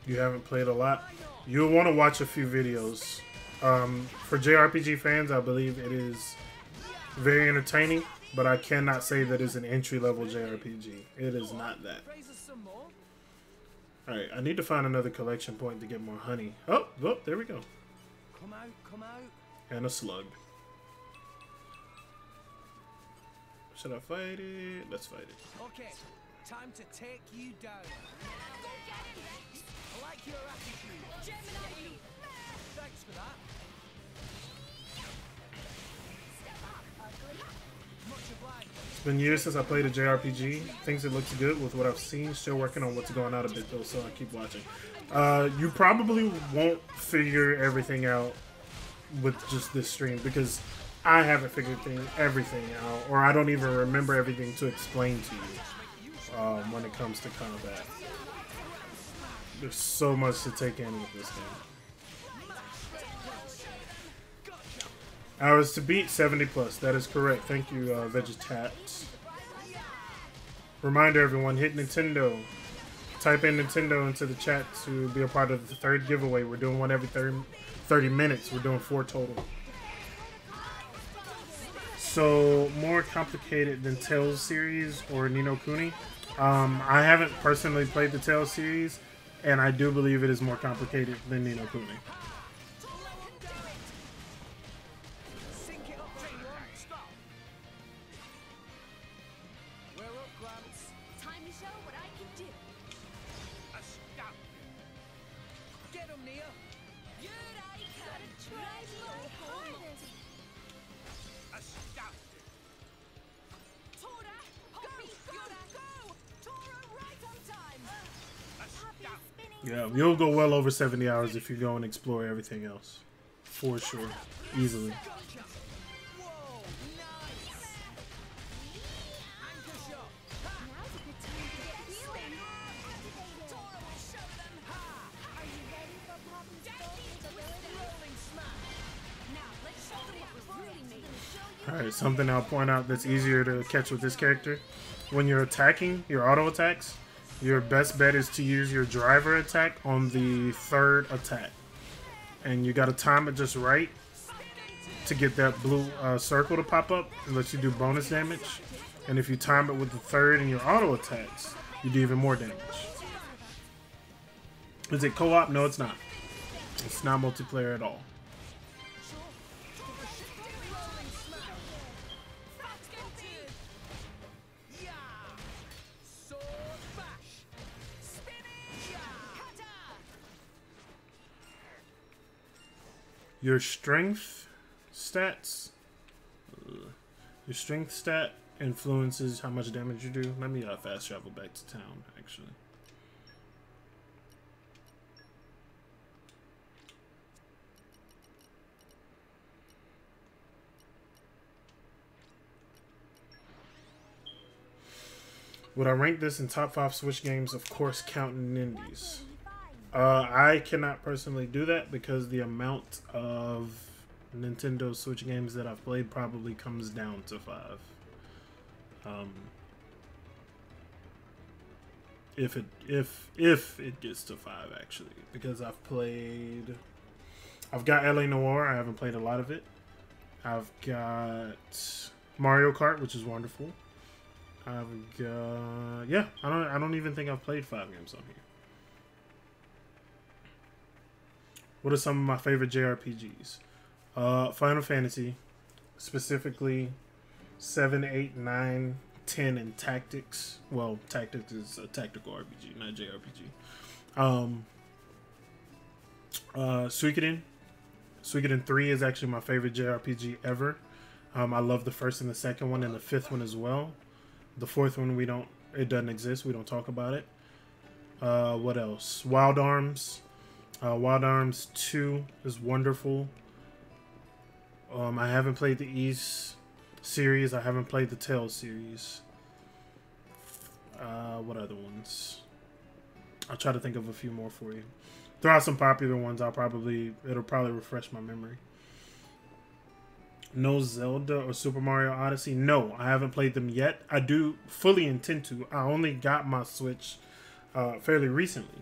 You haven't played a lot. You'll want to watch a few videos. For JRPG fans, I believe it is very entertaining, but I cannot say that it's an entry-level JRPG. It is not that. Alright, I need to find another collection point to get more honey. Oh, there we go. Come out, come out. And a slug. Should I fight it? Let's fight it. Okay, time to take you down. I like your attitude. Thanks for that. Much obliged. It's been years since I played a JRPG. Thinks it looks good with what I've seen. Still working on what's going out a bit though, so I keep watching. You probably won't figure everything out with just this stream because I haven't figured everything out, or I don't even remember everything to explain to you when it comes to combat. There's so much to take in with this game. Hours to beat, 70 plus. That is correct. Thank you, Vegetat. Reminder, everyone, hit Nintendo. Type in Nintendo into the chat to be a part of the third giveaway. We're doing one every 30 minutes. We're doing 4 total. So, more complicated than Tales series or Ni no Kuni. I haven't personally played the Tales series, and I do believe it is more complicated than Ni no Kuni. Time to show what I can do. Get him, Nia. Yeah, you'll go well over 70 hours if you go and explore everything else. For sure. Easily. Whoa, nice! Anchor shot! Now's a good time to get healing. Tora will show them. Are you ready for Poppy's vulnerability? Rolling smash! Now let's show them what we're really made of. Alright, something I'll point out that's easier to catch with this character. When you're attacking, your auto attacks, your best bet is to use your driver attack on the third attack. And you gotta time it just right to get that blue circle to pop up and let you do bonus damage. And if you time it with the third and your auto attacks, you do even more damage. Is it co-op? No, it's not. It's not multiplayer at all. Your strength stats, your strength stat influences how much damage you do. Let me fast travel back to town, actually. Would I rank this in top 5 Switch games? Of course, counting indies. I cannot personally do that because the amount of Nintendo Switch games that I've played probably comes down to 5. If it gets to 5, actually, because I've got LA Noire. I haven't played a lot of it. I've got Mario Kart, which is wonderful. I've got, yeah, I don't even think I've played 5 games on here. What are some of my favorite JRPGs? Final Fantasy, specifically 7, 8, 9, 10, and Tactics. Well, Tactics is a tactical RPG, not JRPG. Suikoden. Suikoden 3 is actually my favorite JRPG ever. I love the first and the second one and the fifth one as well. The fourth one it doesn't exist. We don't talk about it. What else? Wild Arms. Wild Arms 2 is wonderful. I haven't played the East series. I haven't played the Tales series. What other ones? I'll try to think of a few more for you. Throw out some popular ones. It'll probably refresh my memory. No Zelda or Super Mario Odyssey? No, I haven't played them yet. I do fully intend to. I only got my Switch fairly recently.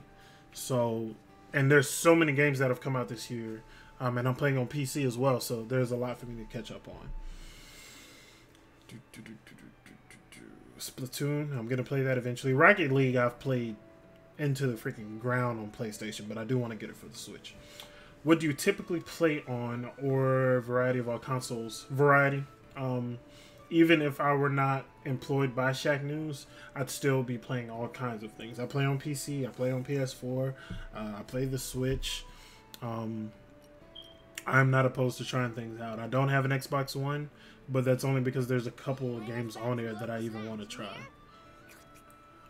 So, and there's so many games that have come out this year. And I'm playing on PC as well, so there's a lot for me to catch up on. Splatoon, I'm going to play that eventually. Rocket League, I've played into the freaking ground on PlayStation, but I do want to get it for the Switch. What do you typically play on, or variety of all consoles? Variety. Even if I were not employed by Shacknews, I'd still be playing all kinds of things. I play on PC, I play on PS4, I play the Switch. I'm not opposed to trying things out. I don't have an Xbox One, but that's only because there's a couple of games on there that I even want to try.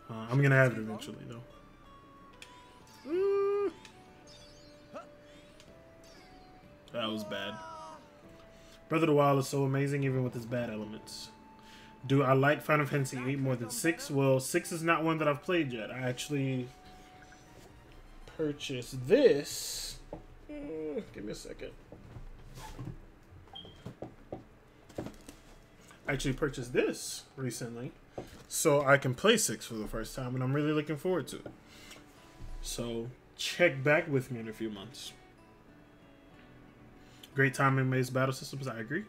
I'm going to have it eventually, though. That was bad. Breath of the Wild is so amazing, even with its bad elements. Do I like Final Fantasy VIII more than 6? Well, 6 is not one that I've played yet. I actually purchased this. Give me a second. I actually purchased this recently, so I can play 6 for the first time, and I'm really looking forward to it. So check back with me in a few months. Great timing-based battle systems, I agree.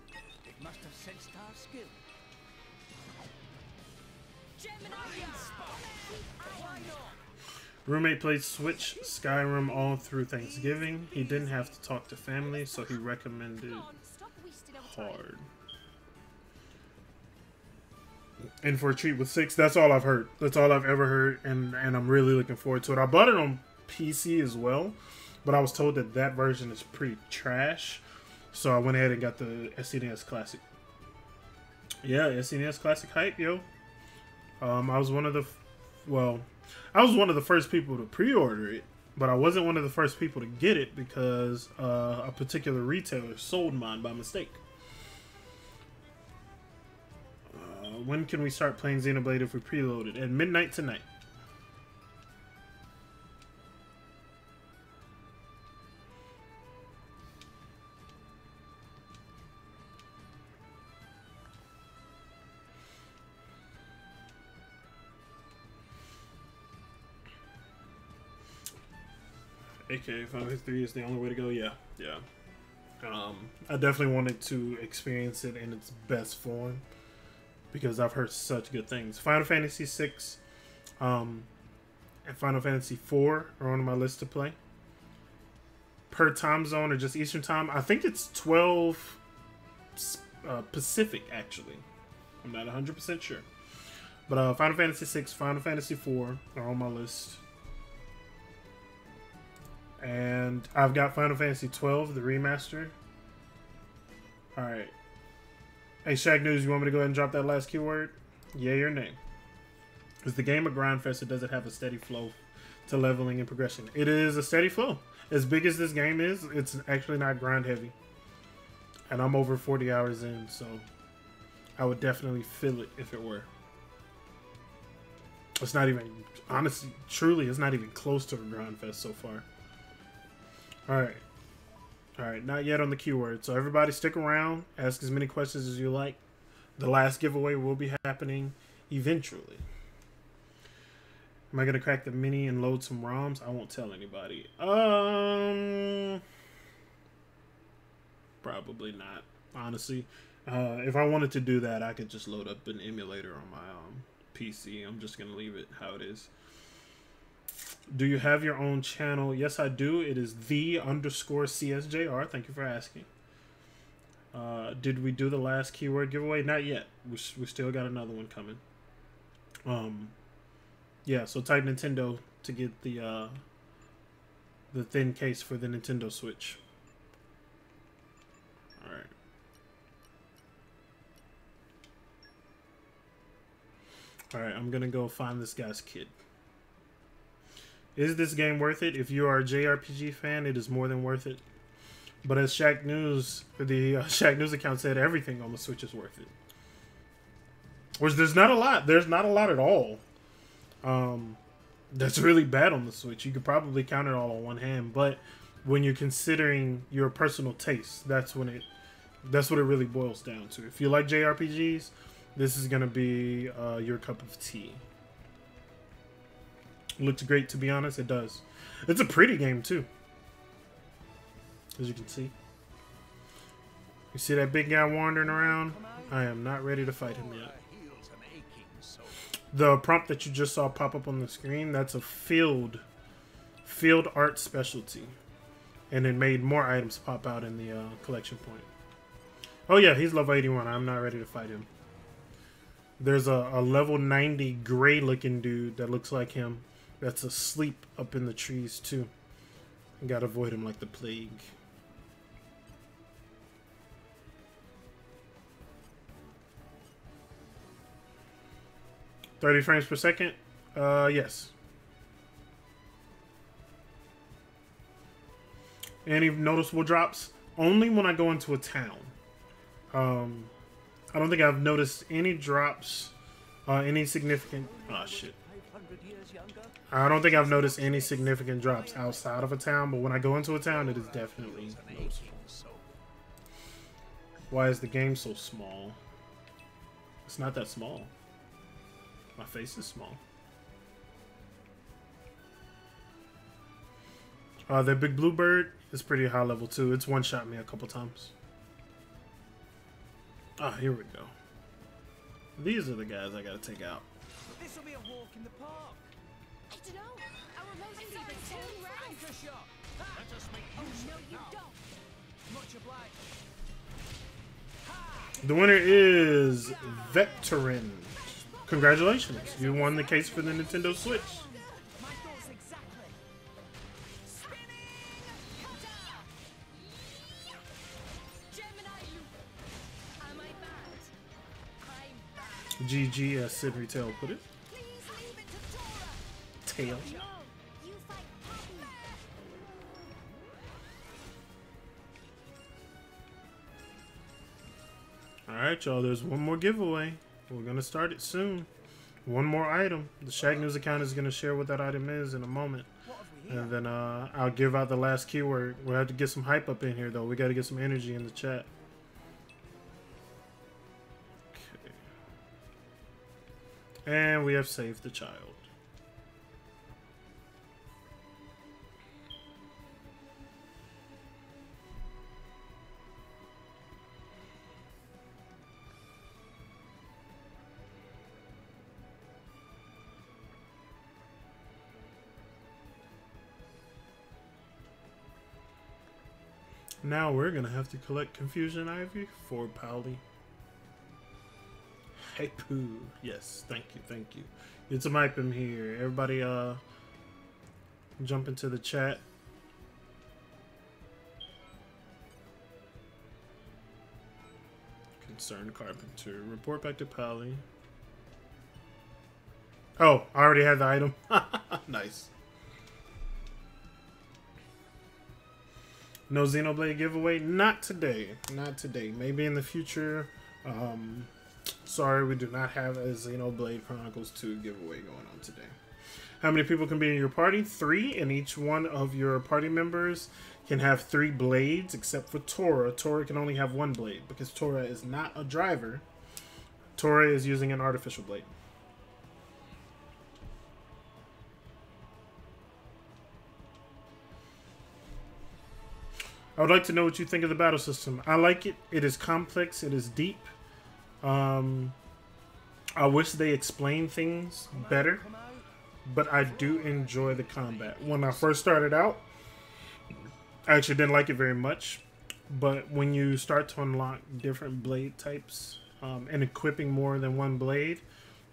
It must have sensed our skill. Roommate played Switch Skyrim all through Thanksgiving. He didn't have to talk to family, so he recommended hard. And for a treat with 6, that's all I've heard. That's all I've ever heard, and I'm really looking forward to it. I bought it on PC as well, but I was told that that version is pretty trash, so I went ahead and got the SNES Classic. Yeah, SNES Classic hype, yo. I was one of the... Well, I was one of the first people to pre-order it, but I wasn't one of the first people to get it because a particular retailer sold mine by mistake. When can we start playing Xenoblade if we preload it? At midnight tonight. AKA Final Fantasy 3 is the only way to go. Yeah. I definitely wanted to experience it in its best form because I've heard such good things. Final Fantasy 6 and Final Fantasy 4 are on my list to play. Per time zone or just Eastern time, I think it's 12 Pacific actually. I'm not 100% sure. But Final Fantasy 6, Final Fantasy 4 are on my list. And I've got Final Fantasy 12, the remaster. Alright. Hey, Shacknews, you want me to go ahead and drop that last keyword? Yay or nay? Is the game a grind fest or does it have a steady flow to leveling and progression? It is a steady flow. As big as this game is, it's actually not grind heavy. And I'm over 40 hours in, so I would definitely feel it if it were. It's not even, honestly, truly, it's not even close to a grind fest so far. Alright, not yet on the keyword. So everybody stick around, ask as many questions as you like. The last giveaway will be happening eventually. Am I going to crack the mini and load some ROMs? I won't tell anybody. Probably not, honestly. If I wanted to do that, I could just load up an emulator on my PC. I'm just going to leave it how it is. Do you have your own channel? Yes, I do. It is _CSJR. Thank you for asking. Did we do the last keyword giveaway? Not yet. We still got another one coming. Yeah, so type Nintendo to get the thin case for the Nintendo Switch. Alright. Alright, I'm gonna go find this guy's kid. Is this game worth it? If you are a JRPG fan, it is more than worth it. But as Shacknews, the Shacknews account said, everything on the Switch is worth it. Which there's not a lot. There's not a lot at all. That's really bad on the Switch. You could probably count it all on one hand. But when you're considering your personal taste, that's what it really boils down to. If you like JRPGs, this is gonna be your cup of tea. Looks great, to be honest. It does. It's a pretty game too, as you can see. You see that big guy wandering around? I am not ready to fight him yet. The prompt that you just saw pop up on the screen, that's a field art specialty, and it made more items pop out in the collection point. Oh yeah, he's level 81. I'm not ready to fight him. There's a level 90 gray looking dude that looks like him that's asleep up in the trees too. You gotta avoid him like the plague. $30 frames per second? Yes. Any noticeable drops? Only when I go into a town. I don't think I've noticed any drops, any significant... Oh, shit. I don't think I've noticed any significant drops outside of a town, but when I go into a town, it is definitely noticeable. Why is the game so small? It's not that small. My face is small. The big blue bird is pretty high level too. It's one-shot me a couple times. Ah, here we go. These are the guys I gotta take out. This will be a walk in the park. I don't know. Our emotions have been turned round. Shot. Let us make Oh, use no, of it you now. don't. Much obliged. The winner is Veteran. Congratulations. You won the case for the Nintendo Switch. My thoughts exactly. Spinning cutter. Gemini loop. Am I bad? I'm bad. GG, as Sid Retail put it. Please leave it to Tora. tail. No, you fight Poppy. Alright, y'all, there's one more giveaway. We're gonna start it soon. One more item. The Shacknews account is gonna share what that item is in a moment. What have we here? And then I'll give out the last keyword. We'll have to get some hype up in here, though. We gotta get some energy in the chat. Okay. And we have saved the child. Now we're gonna have to collect Confusion Ivy for Pally. Hey Pooh. Yes, thank you, thank you. Get some hype in here. Everybody jump into the chat. Concerned Carpenter. Report back to Pally. Oh, I already had the item. Nice. No Xenoblade giveaway? Not today. Not today. Maybe in the future. Sorry, we do not have a Xenoblade Chronicles 2 giveaway going on today. How many people can be in your party? 3, and each one of your party members can have 3 blades, except for Tora. Tora can only have 1 blade, because Tora is not a driver. Tora is using an artificial blade. I would like to know what you think of the battle system. I like it. It is complex. It is deep. I wish they explained things better, but I do enjoy the combat. When I first started out, I actually didn't like it very much, but when you start to unlock different blade types and equipping more than 1 blade,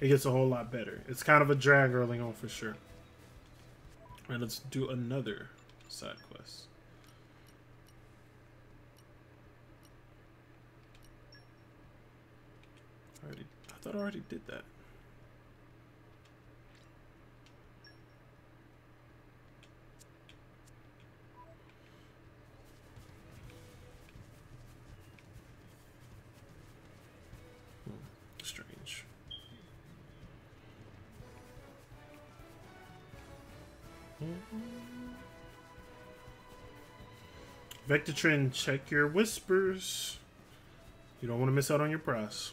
it gets a whole lot better. It's kind of a drag early on for sure. And let's do another side quest. I thought I already did that. Strange. Vector Trend, check your whispers. You don't want to miss out on your prize.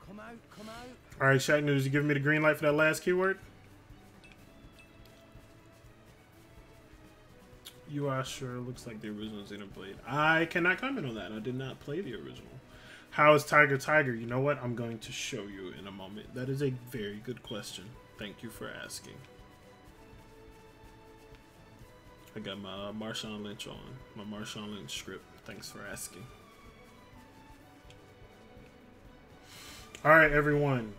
Come out, come out. Alright, Shacknews, you giving me the green light for that last keyword? UI sure looks like the original Xenoblade. I cannot comment on that. I did not play the original. How is Tiger Tiger? You know what? I'm going to show you in a moment. That is a very good question. Thank you for asking. I got my Marshawn Lynch on. My Marshawn Lynch script. Thanks for asking. Alright, everyone.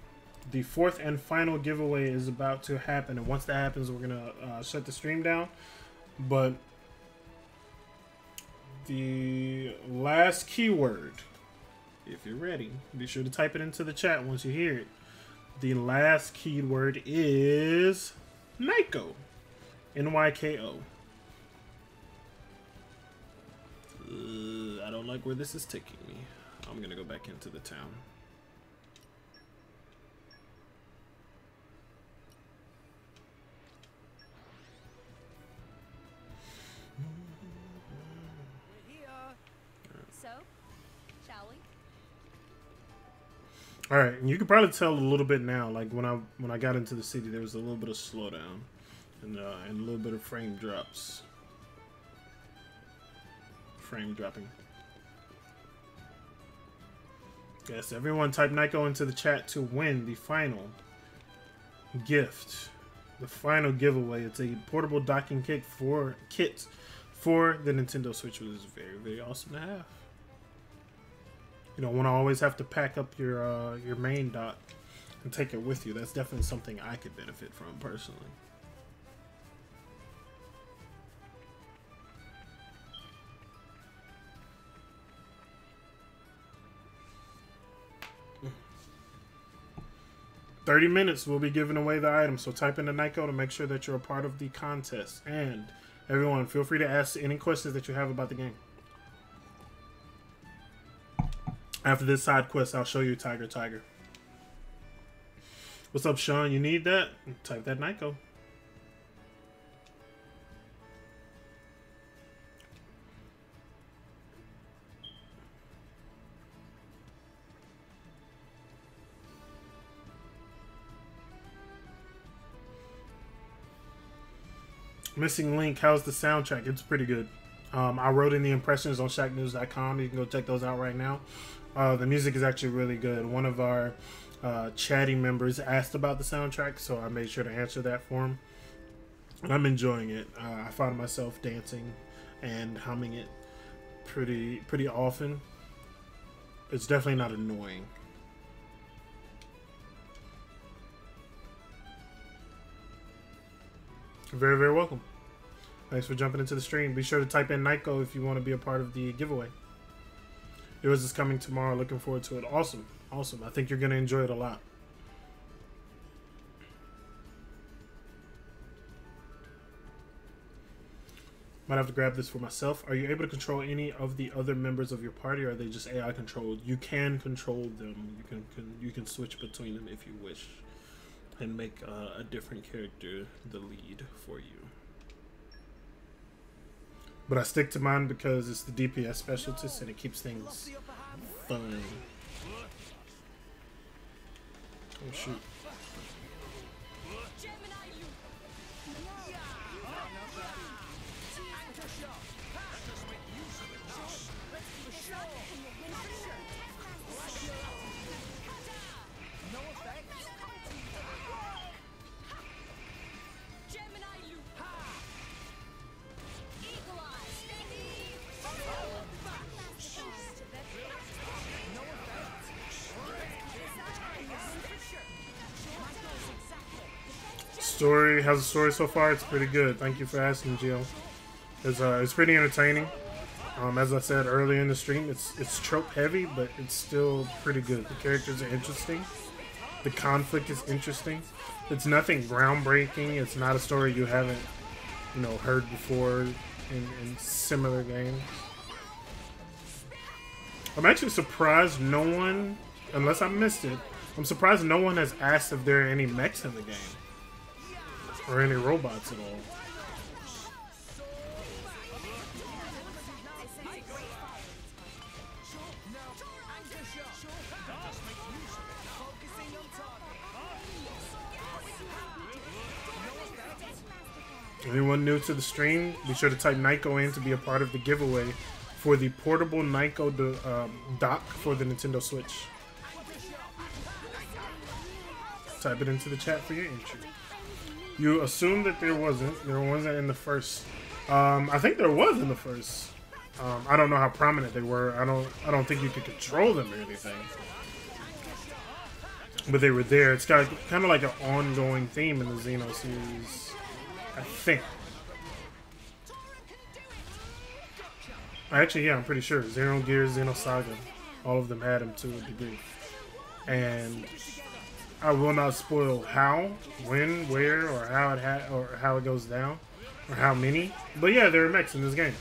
The 4th and final giveaway is about to happen. And once that happens, we're going to shut the stream down. But the last keyword, if you're ready, be sure to type it into the chat once you hear it. The last keyword is Nyko. N-Y-K-O. I don't like where this is taking me. I'm going to go back into the town. So, shall we? All right, and you can probably tell a little bit now. Like when I got into the city, there was a little bit of slowdown and a little bit of frame drops. Frame dropping. Yes, everyone type Nyko into the chat to win the final gift, the final giveaway. It's a portable docking kit for the Nintendo Switch, which is very, very awesome to have. You don't want to always have to pack up your main dock and take it with you. That's definitely something I could benefit from personally. 30 minutes, we'll be giving away the item. So type in the Nyko to make sure that you're a part of the contest. And everyone, feel free to ask any questions that you have about the game. After this side quest, I'll show you Tiger. What's up, Sean? You need that? Type that Nyko. Missing Link, how's the soundtrack? It's pretty good. I wrote in the impressions on Shacknews.com. You can go check those out right now. The music is actually really good. One of our chatty members asked about the soundtrack, so I made sure to answer that for him. And I'm enjoying it. I find myself dancing and humming it pretty often. It's definitely not annoying. Very, very welcome. Thanks for jumping into the stream. Be sure to type in Nyko if you want to be a part of the giveaway. Yours is coming tomorrow. Looking forward to it. Awesome. Awesome. I think you're going to enjoy it a lot. Might have to grab this for myself. Are you able to control any of the other members of your party, or are they just AI controlled? You can control them. You can switch between them if you wish, and make a different character the lead for you. But I stick to mine because it's the DPS specialist and it keeps things fun. Oh shoot. Story, how's the story so far? It's pretty good. Thank you for asking, Gio. It's pretty entertaining. As I said earlier in the stream, it's trope heavy, but it's still pretty good. The characters are interesting. The conflict is interesting. It's nothing groundbreaking. It's not a story you haven't, heard before in similar games. I'm actually surprised no one, unless I missed it, I'm surprised no one has asked if there are any mechs in the game. Or any robots at all. Anyone new to the stream, be sure to type Nyko in to be a part of the giveaway for the portable Nyko dock for the Nintendo Switch. Type it into the chat for your entry. You assume that there wasn't in the first. I think there was in the first. I don't know how prominent they were. I don't think you could control them or anything. But they were there. It's got kind of like an ongoing theme in the Xeno series, I think. Actually, yeah, I'm pretty sure. Xenogears, Xenosaga, all of them had them to a degree. And I will not spoil how, when, where, or how it goes down, or how many. But yeah, there are mechs in this game.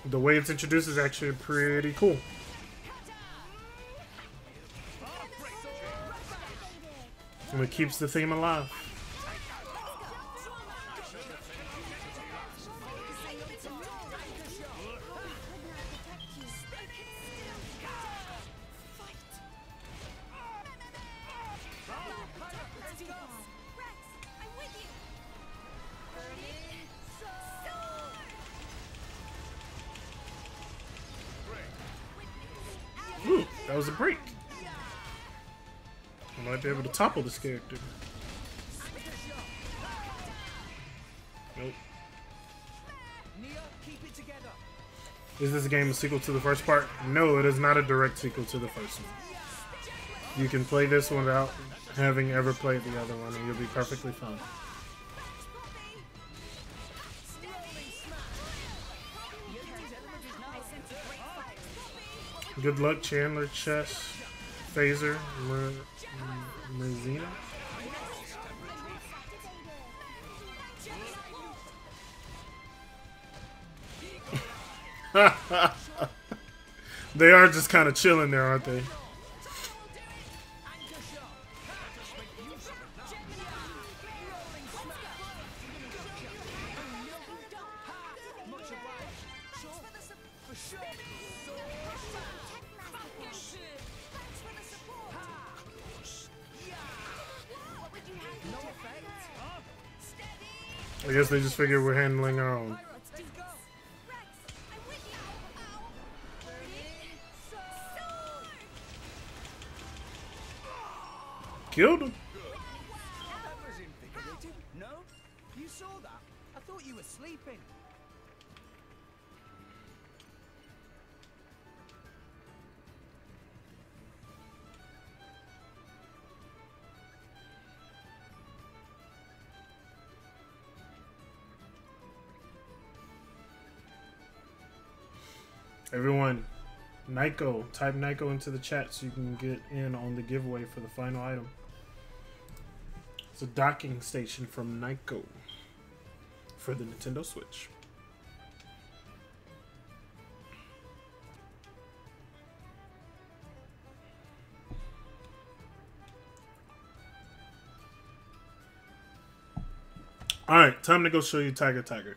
The way it's introduced is actually pretty cool. And it keeps the theme alive. Ooh, that was a break. I might be able to topple this character. Nope. Is this game a sequel to the first part? No, it is not a direct sequel to the first one. You can play this one without having ever played the other one, and you'll be perfectly fine. Good luck, Chandler Chess. Phaser, Mazina. They are just kind of chilling there, aren't they? I guess they just figured we're handling our own. Killed him. That was invigorating. No? You saw that? I thought you were sleeping. Everyone, Nyko, type Nyko into the chat so you can get in on the giveaway for the final item. It's a docking station from Nyko for the Nintendo Switch. Alright, time to go show you Tiger Tiger.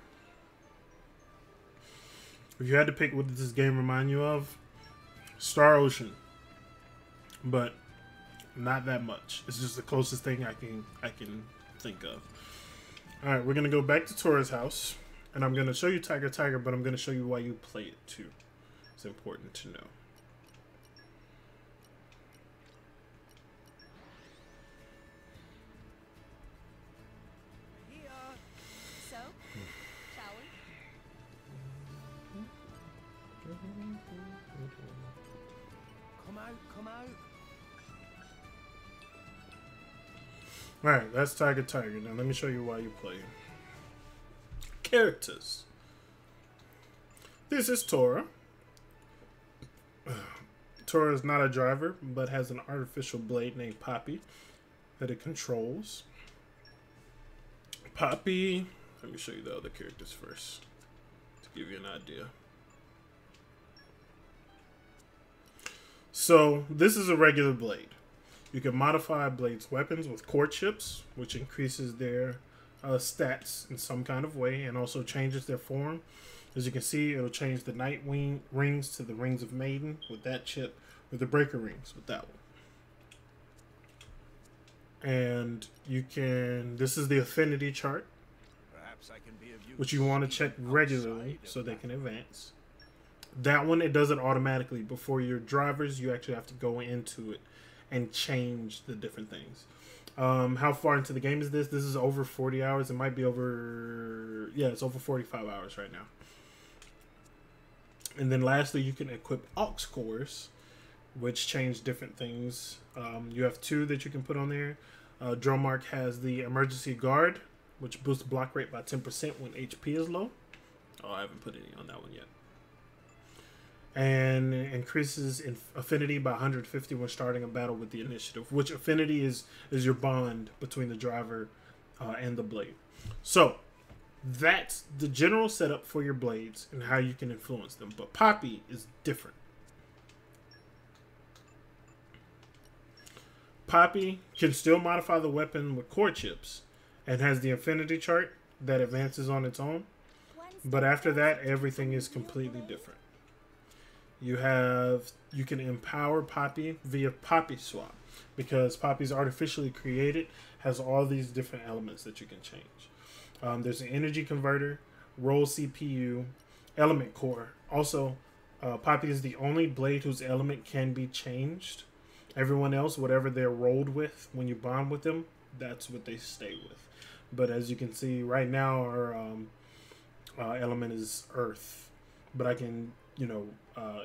If you had to pick what does this game remind you of, Star Ocean, but not that much. It's just the closest thing I can think of. All right, we're gonna go back to Tora's house, and I'm gonna show you Tiger Tiger, but I'm gonna show you why you play it too. It's important to know. So, shall we? Come out, come out. Alright, that's Tiger Tiger. Now let me show you why you play. Characters. This is Tora. Tora is not a driver, but has an artificial blade named Poppy that it controls. Poppy, let me show you the other characters first to give you an idea. So this is a regular blade. You can modify a blade's weapons with core chips, which increases their stats in some kind of way and also changes their form. As you can see, it'll change the Night Wing rings to the Rings of Maiden with that chip, or the Breaker rings with that one. And you can, this is the affinity chart, Perhaps I can be of use which you want to check regularly so they can advance. That one, it does it automatically. Before your drivers, you actually have to go into it and change the different things. How far into the game is this? This is over 40 hours. It might be over, yeah, it's over 45 hours right now. And then lastly, you can equip aux cores, which change different things. You have two that you can put on there. Dromark has the emergency guard, which boosts block rate by 10% when HP is low. Oh, I haven't put any on that one yet. And increases in affinity by 150 when starting a battle with the initiative, which affinity is your bond between the driver and the blade. So that's the general setup for your blades and how you can influence them. But Poppy is different. Poppy can still modify the weapon with core chips and has the affinity chart that advances on its own. But after that, everything is completely different. You can empower Poppy via Poppy Swap, because Poppy's artificially created, has all these different elements that you can change. There's an energy converter, roll CPU, element core. Also, Poppy is the only blade whose element can be changed. Everyone else, whatever they're rolled with, when you bond with them, that's what they stay with. But as you can see right now, our element is Earth. But I can,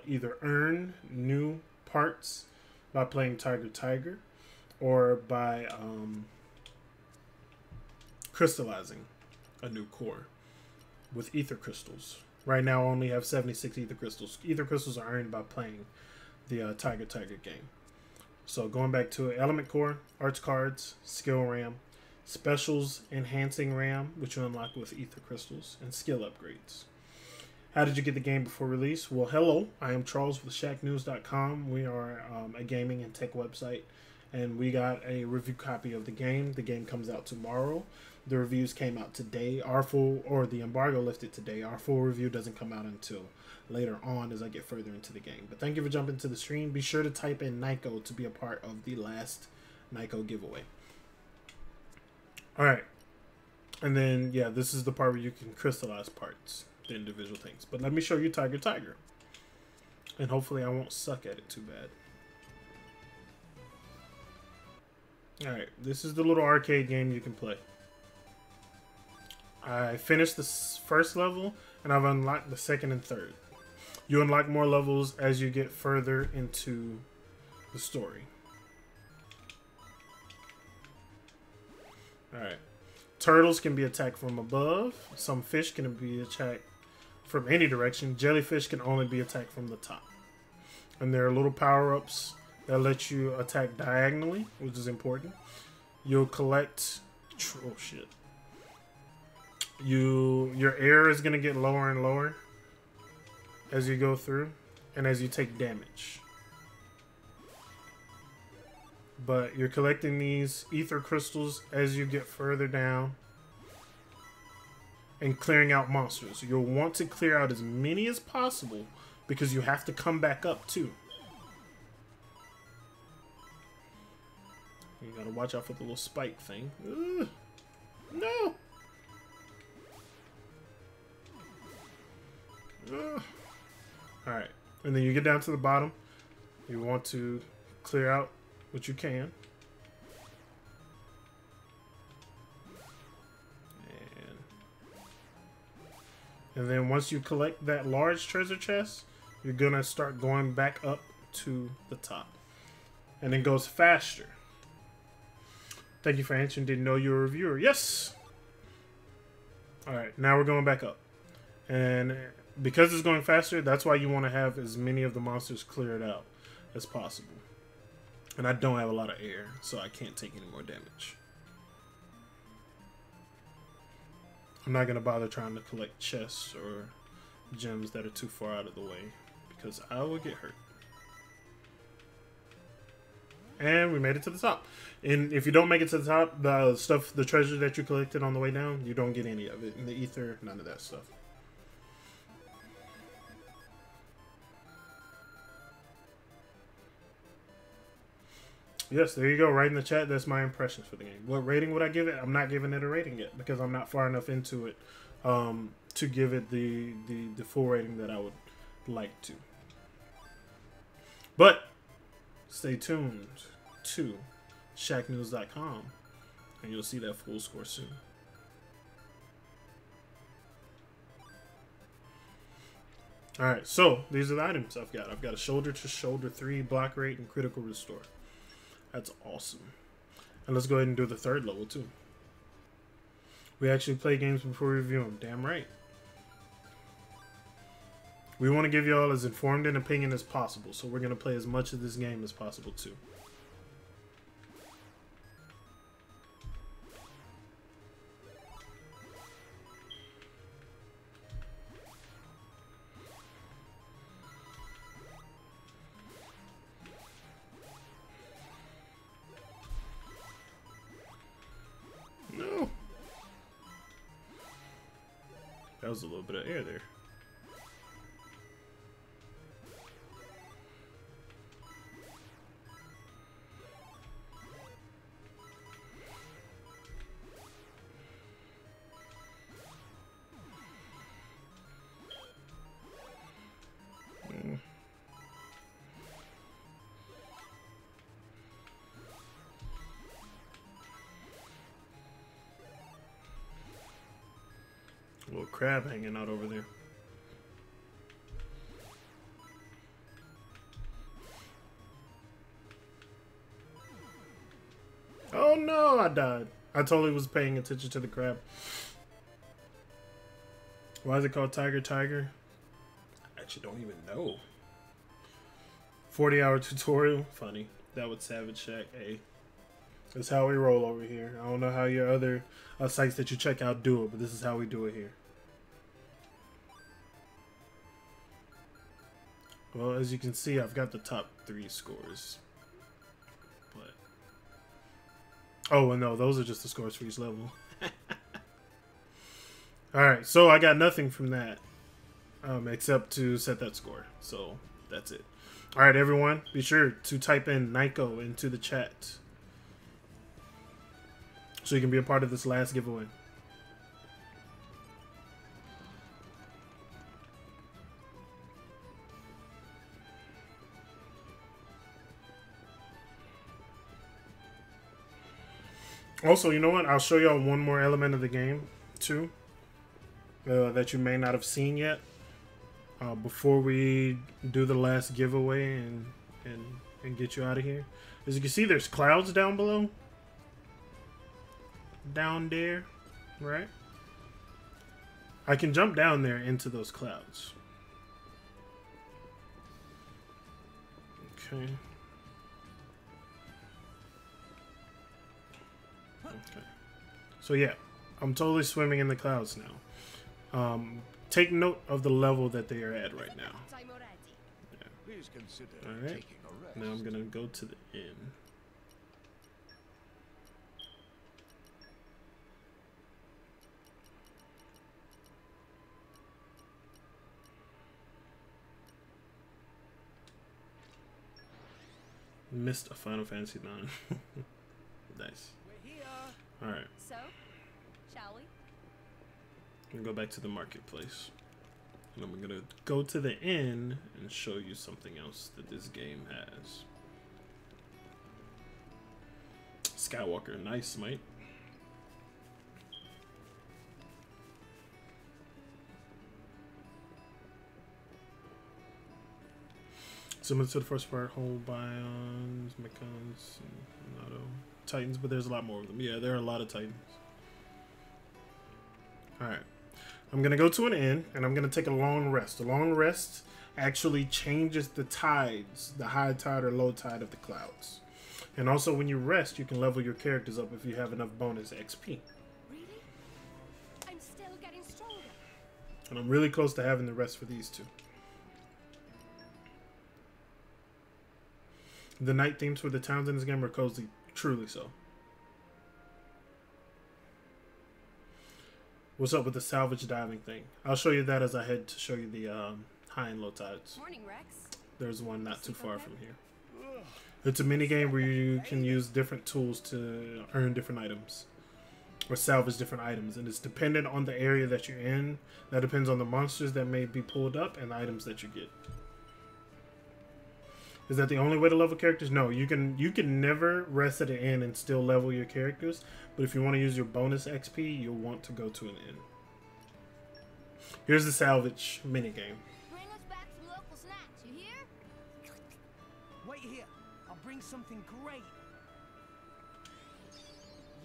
either earn new parts by playing Tiger Tiger, or by crystallizing a new core with ether crystals. Right now I only have 76 ether crystals. Ether crystals are earned by playing the Tiger Tiger game. So going back to it, Element Core, Arts Cards, Skill RAM, Specials Enhancing RAM, which you unlock with Ether Crystals, and Skill Upgrades. How did you get the game before release? Well, hello, I am Charles with Shacknews.com. We are a gaming and tech website, and we got a review copy of the game. The game comes out tomorrow. The reviews came out today. The embargo lifted today. Our full review doesn't come out until later on as I get further into the game. But thank you for jumping to the stream. Be sure to type in Nyko to be a part of the last Nyko giveaway. Alright. And then, yeah, this is the part where you can crystallize parts, the individual things. But let me show you Tiger. And hopefully I won't suck at it too bad. Alright, this is the little arcade game you can play. I finished the first level, and I've unlocked the second and third. You unlock more levels as you get further into the story. Alright. Turtles can be attacked from above. Some fish can be attacked from any direction. Jellyfish can only be attacked from the top. And there are little power-ups that let you attack diagonally, which is important. You'll collect... Oh, shit. Your air is going to get lower and lower as you go through and as you take damage. But you're collecting these ether crystals as you get further down and clearing out monsters. You'll want to clear out as many as possible because you have to come back up too. You gotta watch out for the little spike thing. Ugh. No! Alright, and then you get down to the bottom. You want to clear out what you can. And then once you collect that large treasure chest, you're gonna start going back up to the top. And it goes faster. Thank you for answering. Didn't know you were a reviewer. Yes! Alright, now we're going back up. And because it's going faster, that's why you want to have as many of the monsters cleared out as possible. And I don't have a lot of air, so I can't take any more damage. I'm not going to bother trying to collect chests or gems that are too far out of the way, because I will get hurt. And we made it to the top. And if you don't make it to the top, the treasure that you collected on the way down, you don't get any of it. And the ether, none of that stuff. Yes, there you go. Right in the chat, that's my impressions for the game. What rating would I give it? I'm not giving it a rating yet because I'm not far enough into it to give it the full rating that I would like to. But stay tuned to Shacknews.com and you'll see that full score soon. Alright, so these are the items I've got. I've got a shoulder to shoulder 3, block rate, and critical restore. That's awesome. And let's go ahead and do the third level too. We actually play games before we review them. Damn right. We want to give y'all as informed an opinion as possible, so we're going to play as much of this game as possible too. No. That was a little bit of air there. Little crab hanging out over there. Oh no, I died. I totally was paying attention to the crab. Why is it called Tiger? I actually don't even know. 40-hour tutorial. Funny. that with Savage Shack. Hey, that's how we roll over here. I don't know how your other sites that you check out do it, but this is how we do it here. Well, as you can see, I've got the top 3 scores. But oh, well, no, those are just the scores for each level. Alright, so I got nothing from that. Except to set that score. So, that's it. Alright, everyone, be sure to type in Nyko into the chat, so you can be a part of this last giveaway. Also, you know what? I'll show y'all one more element of the game, too, that you may not have seen yet. Before we do the last giveaway and get you out of here. As you can see, there's clouds down below. Down there, right? I can jump down there into those clouds. Okay. Okay. So yeah, I'm totally swimming in the clouds now. Take note of the level that they are at right now. Yeah. Please consider Alright. taking a rest. Now I'm gonna go to the inn. Missed a Final Fantasy 9. Nice. We're here. Alright. So, shall we? I'm gonna go back to the marketplace. And I'm gonna go to the inn and show you something else that this game has. Skywalker, nice, mate. Similar to the first part, whole bions, mechans, and auto titans, but there's a lot more of them. Yeah, there are a lot of titans. Alright. I'm going to go to an inn, and I'm going to take a long rest. A long rest actually changes the tides, the high tide or low tide of the clouds. And also, when you rest, you can level your characters up if you have enough bonus XP. Really? I'm still getting stronger. And I'm really close to having the rest for these two. The night themes for the towns in this game are cozy, truly so. What's up with the salvage diving thing? I'll show you that as I head to show you the high and low tides. Morning, Rex. There's one not too far from here. It's a mini game where you can use different tools to earn different items or salvage different items, and it's dependent on the area that you're in. That depends on the monsters that may be pulled up and the items that you get. Is that the only way to level characters? No, you can never rest at an inn and still level your characters. But if you want to use your bonus XP, you'll want to go to an inn. Here's the salvage minigame. Bring us back some local snacks, you hear? Wait here. I'll bring something great.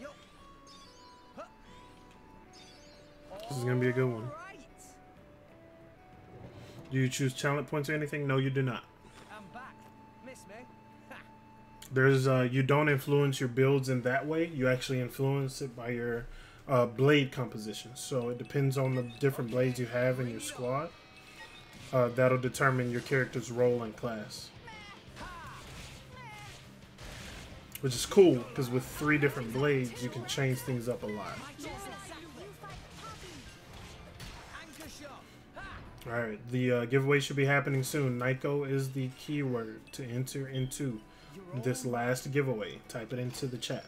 Yo. Huh. This is gonna be a good one. Alright. Do you choose talent points or anything? No, you do not. I'm back. Miss me? Ha. There's you don't influence your builds in that way. You actually influence it by your blade composition. So it depends on the different blades you have in your squad. That'll determine your character's role in class. Which is cool, because with 3 different blades, you can change things up a lot. Alright, the giveaway should be happening soon. Nyko is the keyword to enter into this last giveaway. Type it into the chat.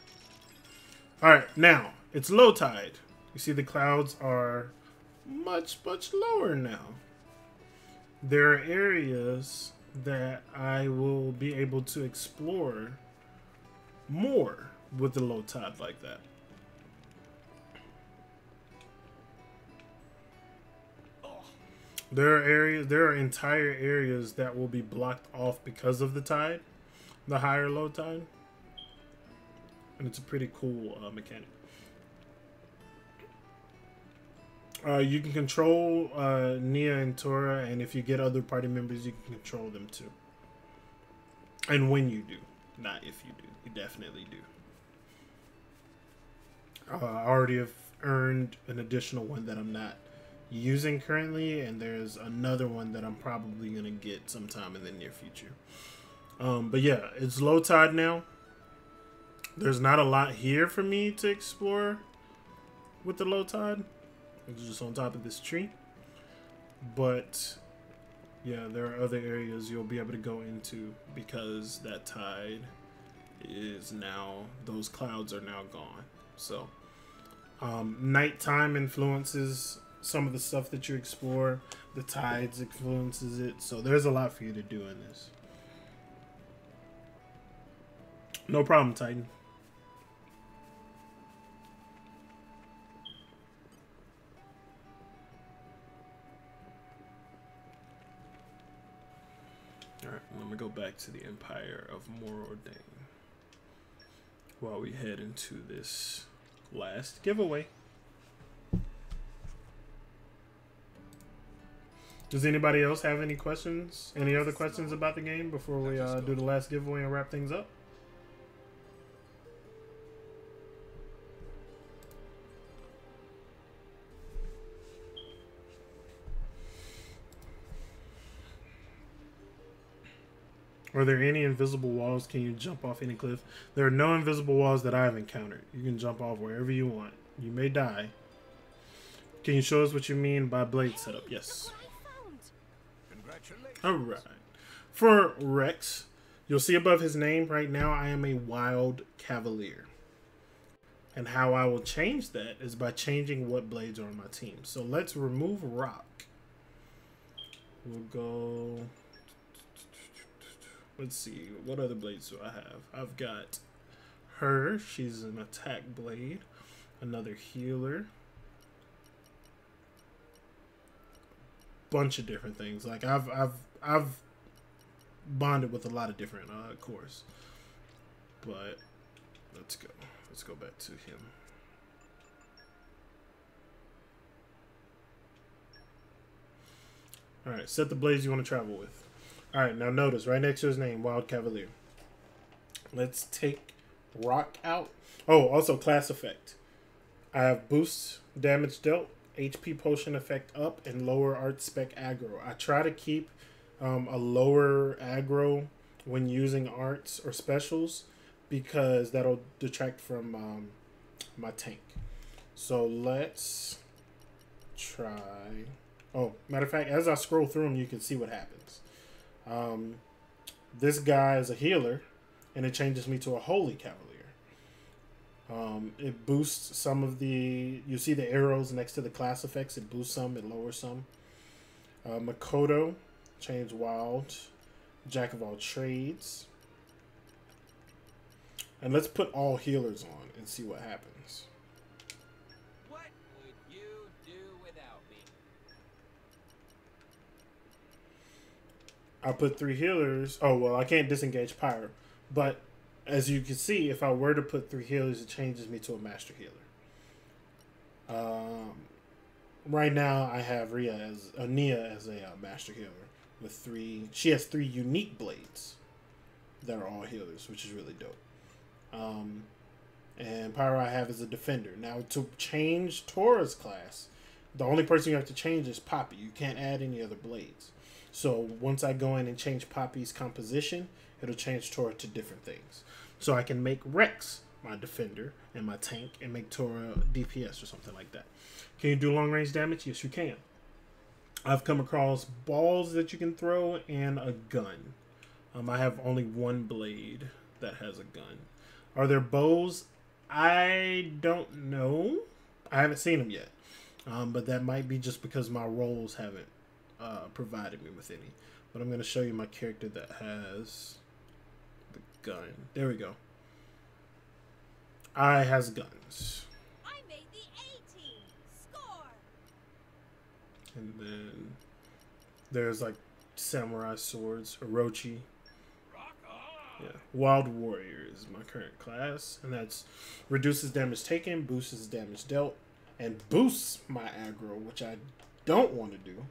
Alright, now, it's low tide. You see the clouds are much, much lower now. There are areas that I will be able to explore more with the low tide like that. There are entire areas that will be blocked off because of the tide, the higher low tide, and it's a pretty cool mechanic. You can control Nia and Tora, and if you get other party members, you can control them too. And when you do. Not if you do. You definitely do. I already have earned an additional one that I'm not using currently, and there's another one that I'm probably going to get sometime in the near future. But yeah, it's low tide now. There's not a lot here for me to explore with the low tide. It's just on top of this tree. But yeah, there are other areas you'll be able to go into because that tide is now, those clouds are now gone. So nighttime influences some of the stuff that you explore. The tides influences it. So there's a lot for you to do in this. No problem, Titan. Alright, let me go back to the Empire of Morodain while we head into this last giveaway. Does anybody else have any questions? Any other questions about the game before we do the last giveaway and wrap things up? Are there any invisible walls? Can you jump off any cliff? There are no invisible walls that I have encountered. You can jump off wherever you want. You may die. Can you show us what you mean by blade setup? Yes. Alright. For Rex, you'll see above his name right now, I am a wild cavalier. And how I will change that is by changing what blades are on my team. So let's remove rock. We'll go... Let's see, what other blades do I have? I've got her. She's an attack blade. Another healer. Bunch of different things. Like I've bonded with a lot of different cores. But let's go. Let's go back to him. All right, set the blades you want to travel with. Alright, now notice, right next to his name, Wild Cavalier. Let's take rock out. Oh, also class effect. I have boost damage dealt, HP potion effect up, and lower art spec aggro. I try to keep a lower aggro when using arts or specials because that'll detract from my tank. So let's try... Oh, matter of fact, as I scroll through them, you can see what happens. This guy is a healer, and it changes me to a holy cavalier. It boosts some of the... You see the arrows next to the class effects. It boosts some, it lowers some. Makoto, change wild. Jack of all trades. And let's put all healers on and see what happens. What would you do without me? I put 3 healers. Oh, well, I can't disengage Pyro. But as you can see, if I were to put 3 healers, it changes me to a master healer. Right now, I have Nia as a master healer with 3. She has 3 unique blades that are all healers, which is really dope. And Pyro I have as a defender. Now, to change Tora's class, the only person you have to change is Poppy. You can't add any other blades. So once I go in and change Poppy's composition, it'll change Tora to different things. So I can make Rex my defender and my tank and make Tora DPS or something like that. Can you do long range damage? Yes, you can. I've come across balls that you can throw and a gun. I have only 1 blade that has a gun. Are there bows? I don't know. I haven't seen them yet. But that might be just because my rolls haven't provided me with any. But I'm going to show you my character that has the gun. There we go. I has guns. I made the 18. Score. And then there's like samurai swords, Orochi. Yeah, Wild Warrior is my current class, and that's reduces damage taken, boosts damage dealt, and boosts my aggro, which I don't want to do.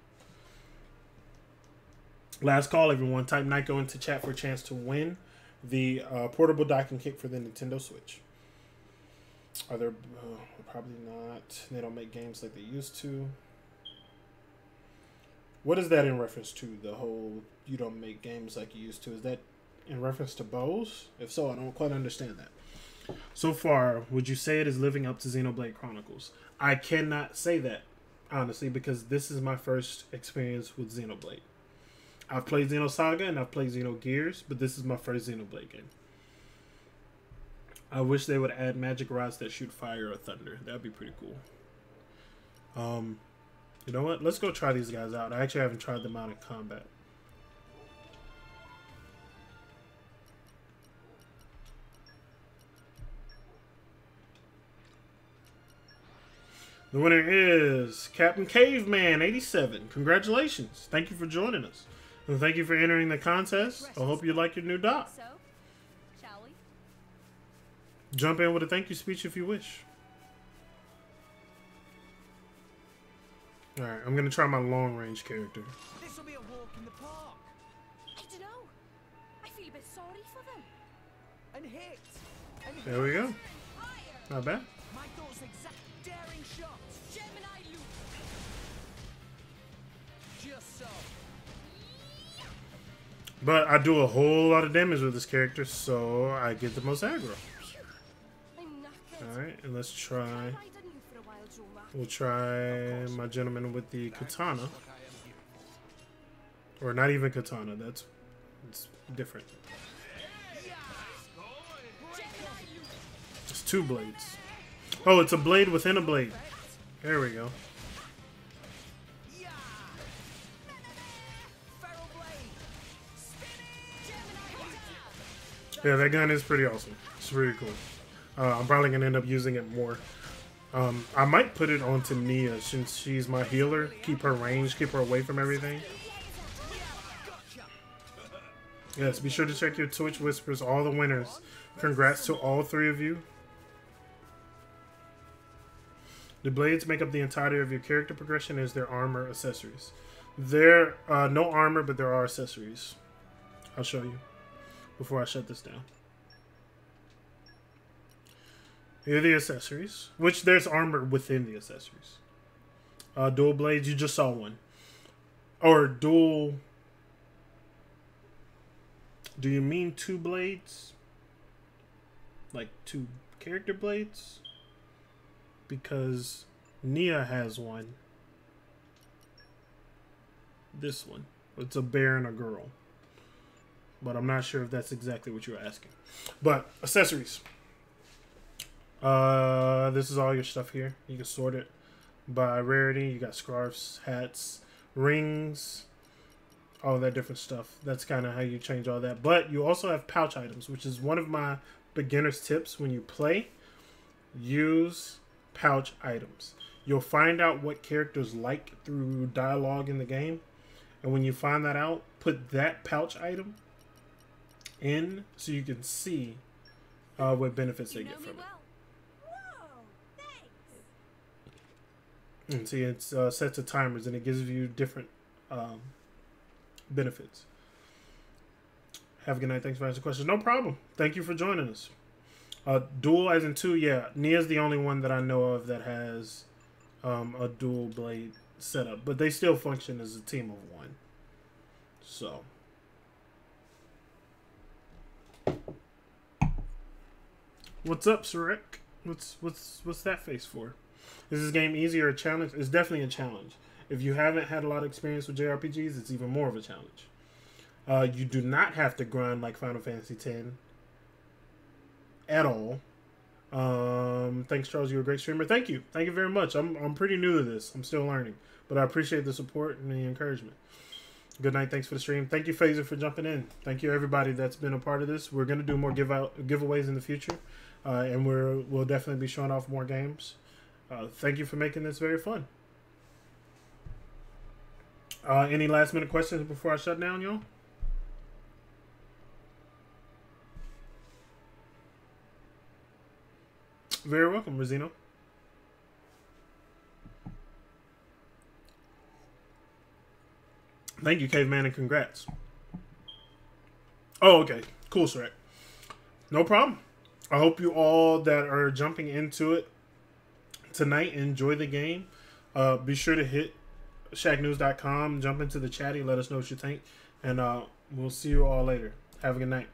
Last call, everyone. Type Nyko into chat for a chance to win the portable docking kit for the Nintendo Switch. Are there probably not? They don't make games like they used to. What is that in reference to? The whole you don't make games like you used to. Is that in reference to Bose? If so, I don't quite understand that. So far, would you say it is living up to Xenoblade Chronicles? I cannot say that, honestly, because this is my first experience with Xenoblade. I've played Xenosaga and I've played Xenogears, but this is my first Xenoblade game. I wish they would add magic rods that shoot fire or thunder. That'd be pretty cool. You know what? Let's go try these guys out. I actually haven't tried them out in combat. The winner is Captain Caveman 87. Congratulations. Thank you for joining us. And thank you for entering the contest. I hope you like your new dock. So, shall we? Jump in with a thank you speech if you wish. Alright, I'm going to try my long range character. This will be a walk in the park. I don't know. I feel a bit sorry for them. And hit. And hit. There we go. Not bad. My thoughts exact daring shots. Gemini loop. Just so. But I do a whole lot of damage with this character, so I get the most aggro. I'm knackered. Alright, and let's try... Ride on you for a while, Joe Mac. We'll try my gentleman with the katana. Or not even katana, it's different. It's two blades. Oh, it's a blade within a blade. There we go. Yeah, that gun is pretty awesome. It's really cool. I'm probably going to end up using it more. I might put it onto Nia since she's my healer. Keep her range, keep her away from everything. Yes, be sure to check your Twitch whispers, all the winners. Congrats to all three of you. The blades make up the entirety of your character progression as their armor accessories. There no armor, but there are accessories. I'll show you before I shut this down. Here are the accessories, which there's armor within the accessories. Dual blades, you just saw one. Or dual... Do you mean two blades? Like two character blades? Because Nia has one. This one. It's a bear and a girl. But I'm not sure if that's exactly what you're asking. But accessories. This is all your stuff here. You can sort it by rarity. You got scarves, hats, rings, all that different stuff. That's kind of how you change all that. But you also have pouch items, which is one of my beginner's tips when you play. Use pouch items. You'll find out what characters like through dialogue in the game. And when you find that out, put that pouch item in so you can see what benefits they get from it. And see, it's set to timers, and it gives you different benefits. Have a good night. Thanks for answering questions. No problem. Thank you for joining us. Dual as in two, yeah. Nia's the only one that I know of that has a dual blade setup, but they still function as a team of one. So. What's up, Sarek? What's that face for? Is this game easy or a challenge? It's definitely a challenge. If you haven't had a lot of experience with JRPGs, it's even more of a challenge. You do not have to grind like Final Fantasy X at all. Thanks, Charles. You're a great streamer. Thank you. Thank you very much. I'm pretty new to this. I'm still learning. But I appreciate the support and the encouragement. Good night. Thanks for the stream. Thank you, Phaser, for jumping in. Thank you, everybody that's been a part of this. We're going to do more giveaways in the future. And we'll definitely be showing off more games. Thank you for making this very fun. Any last minute questions before I shut down, y'all? Very welcome, Rosino. Thank you, Caveman, and congrats. Oh, okay. Cool, Shrek. No problem. I hope you all that are jumping into it tonight enjoy the game. Be sure to hit shacknews.com, jump into the chatty, let us know what you think, and we'll see you all later. Have a good night.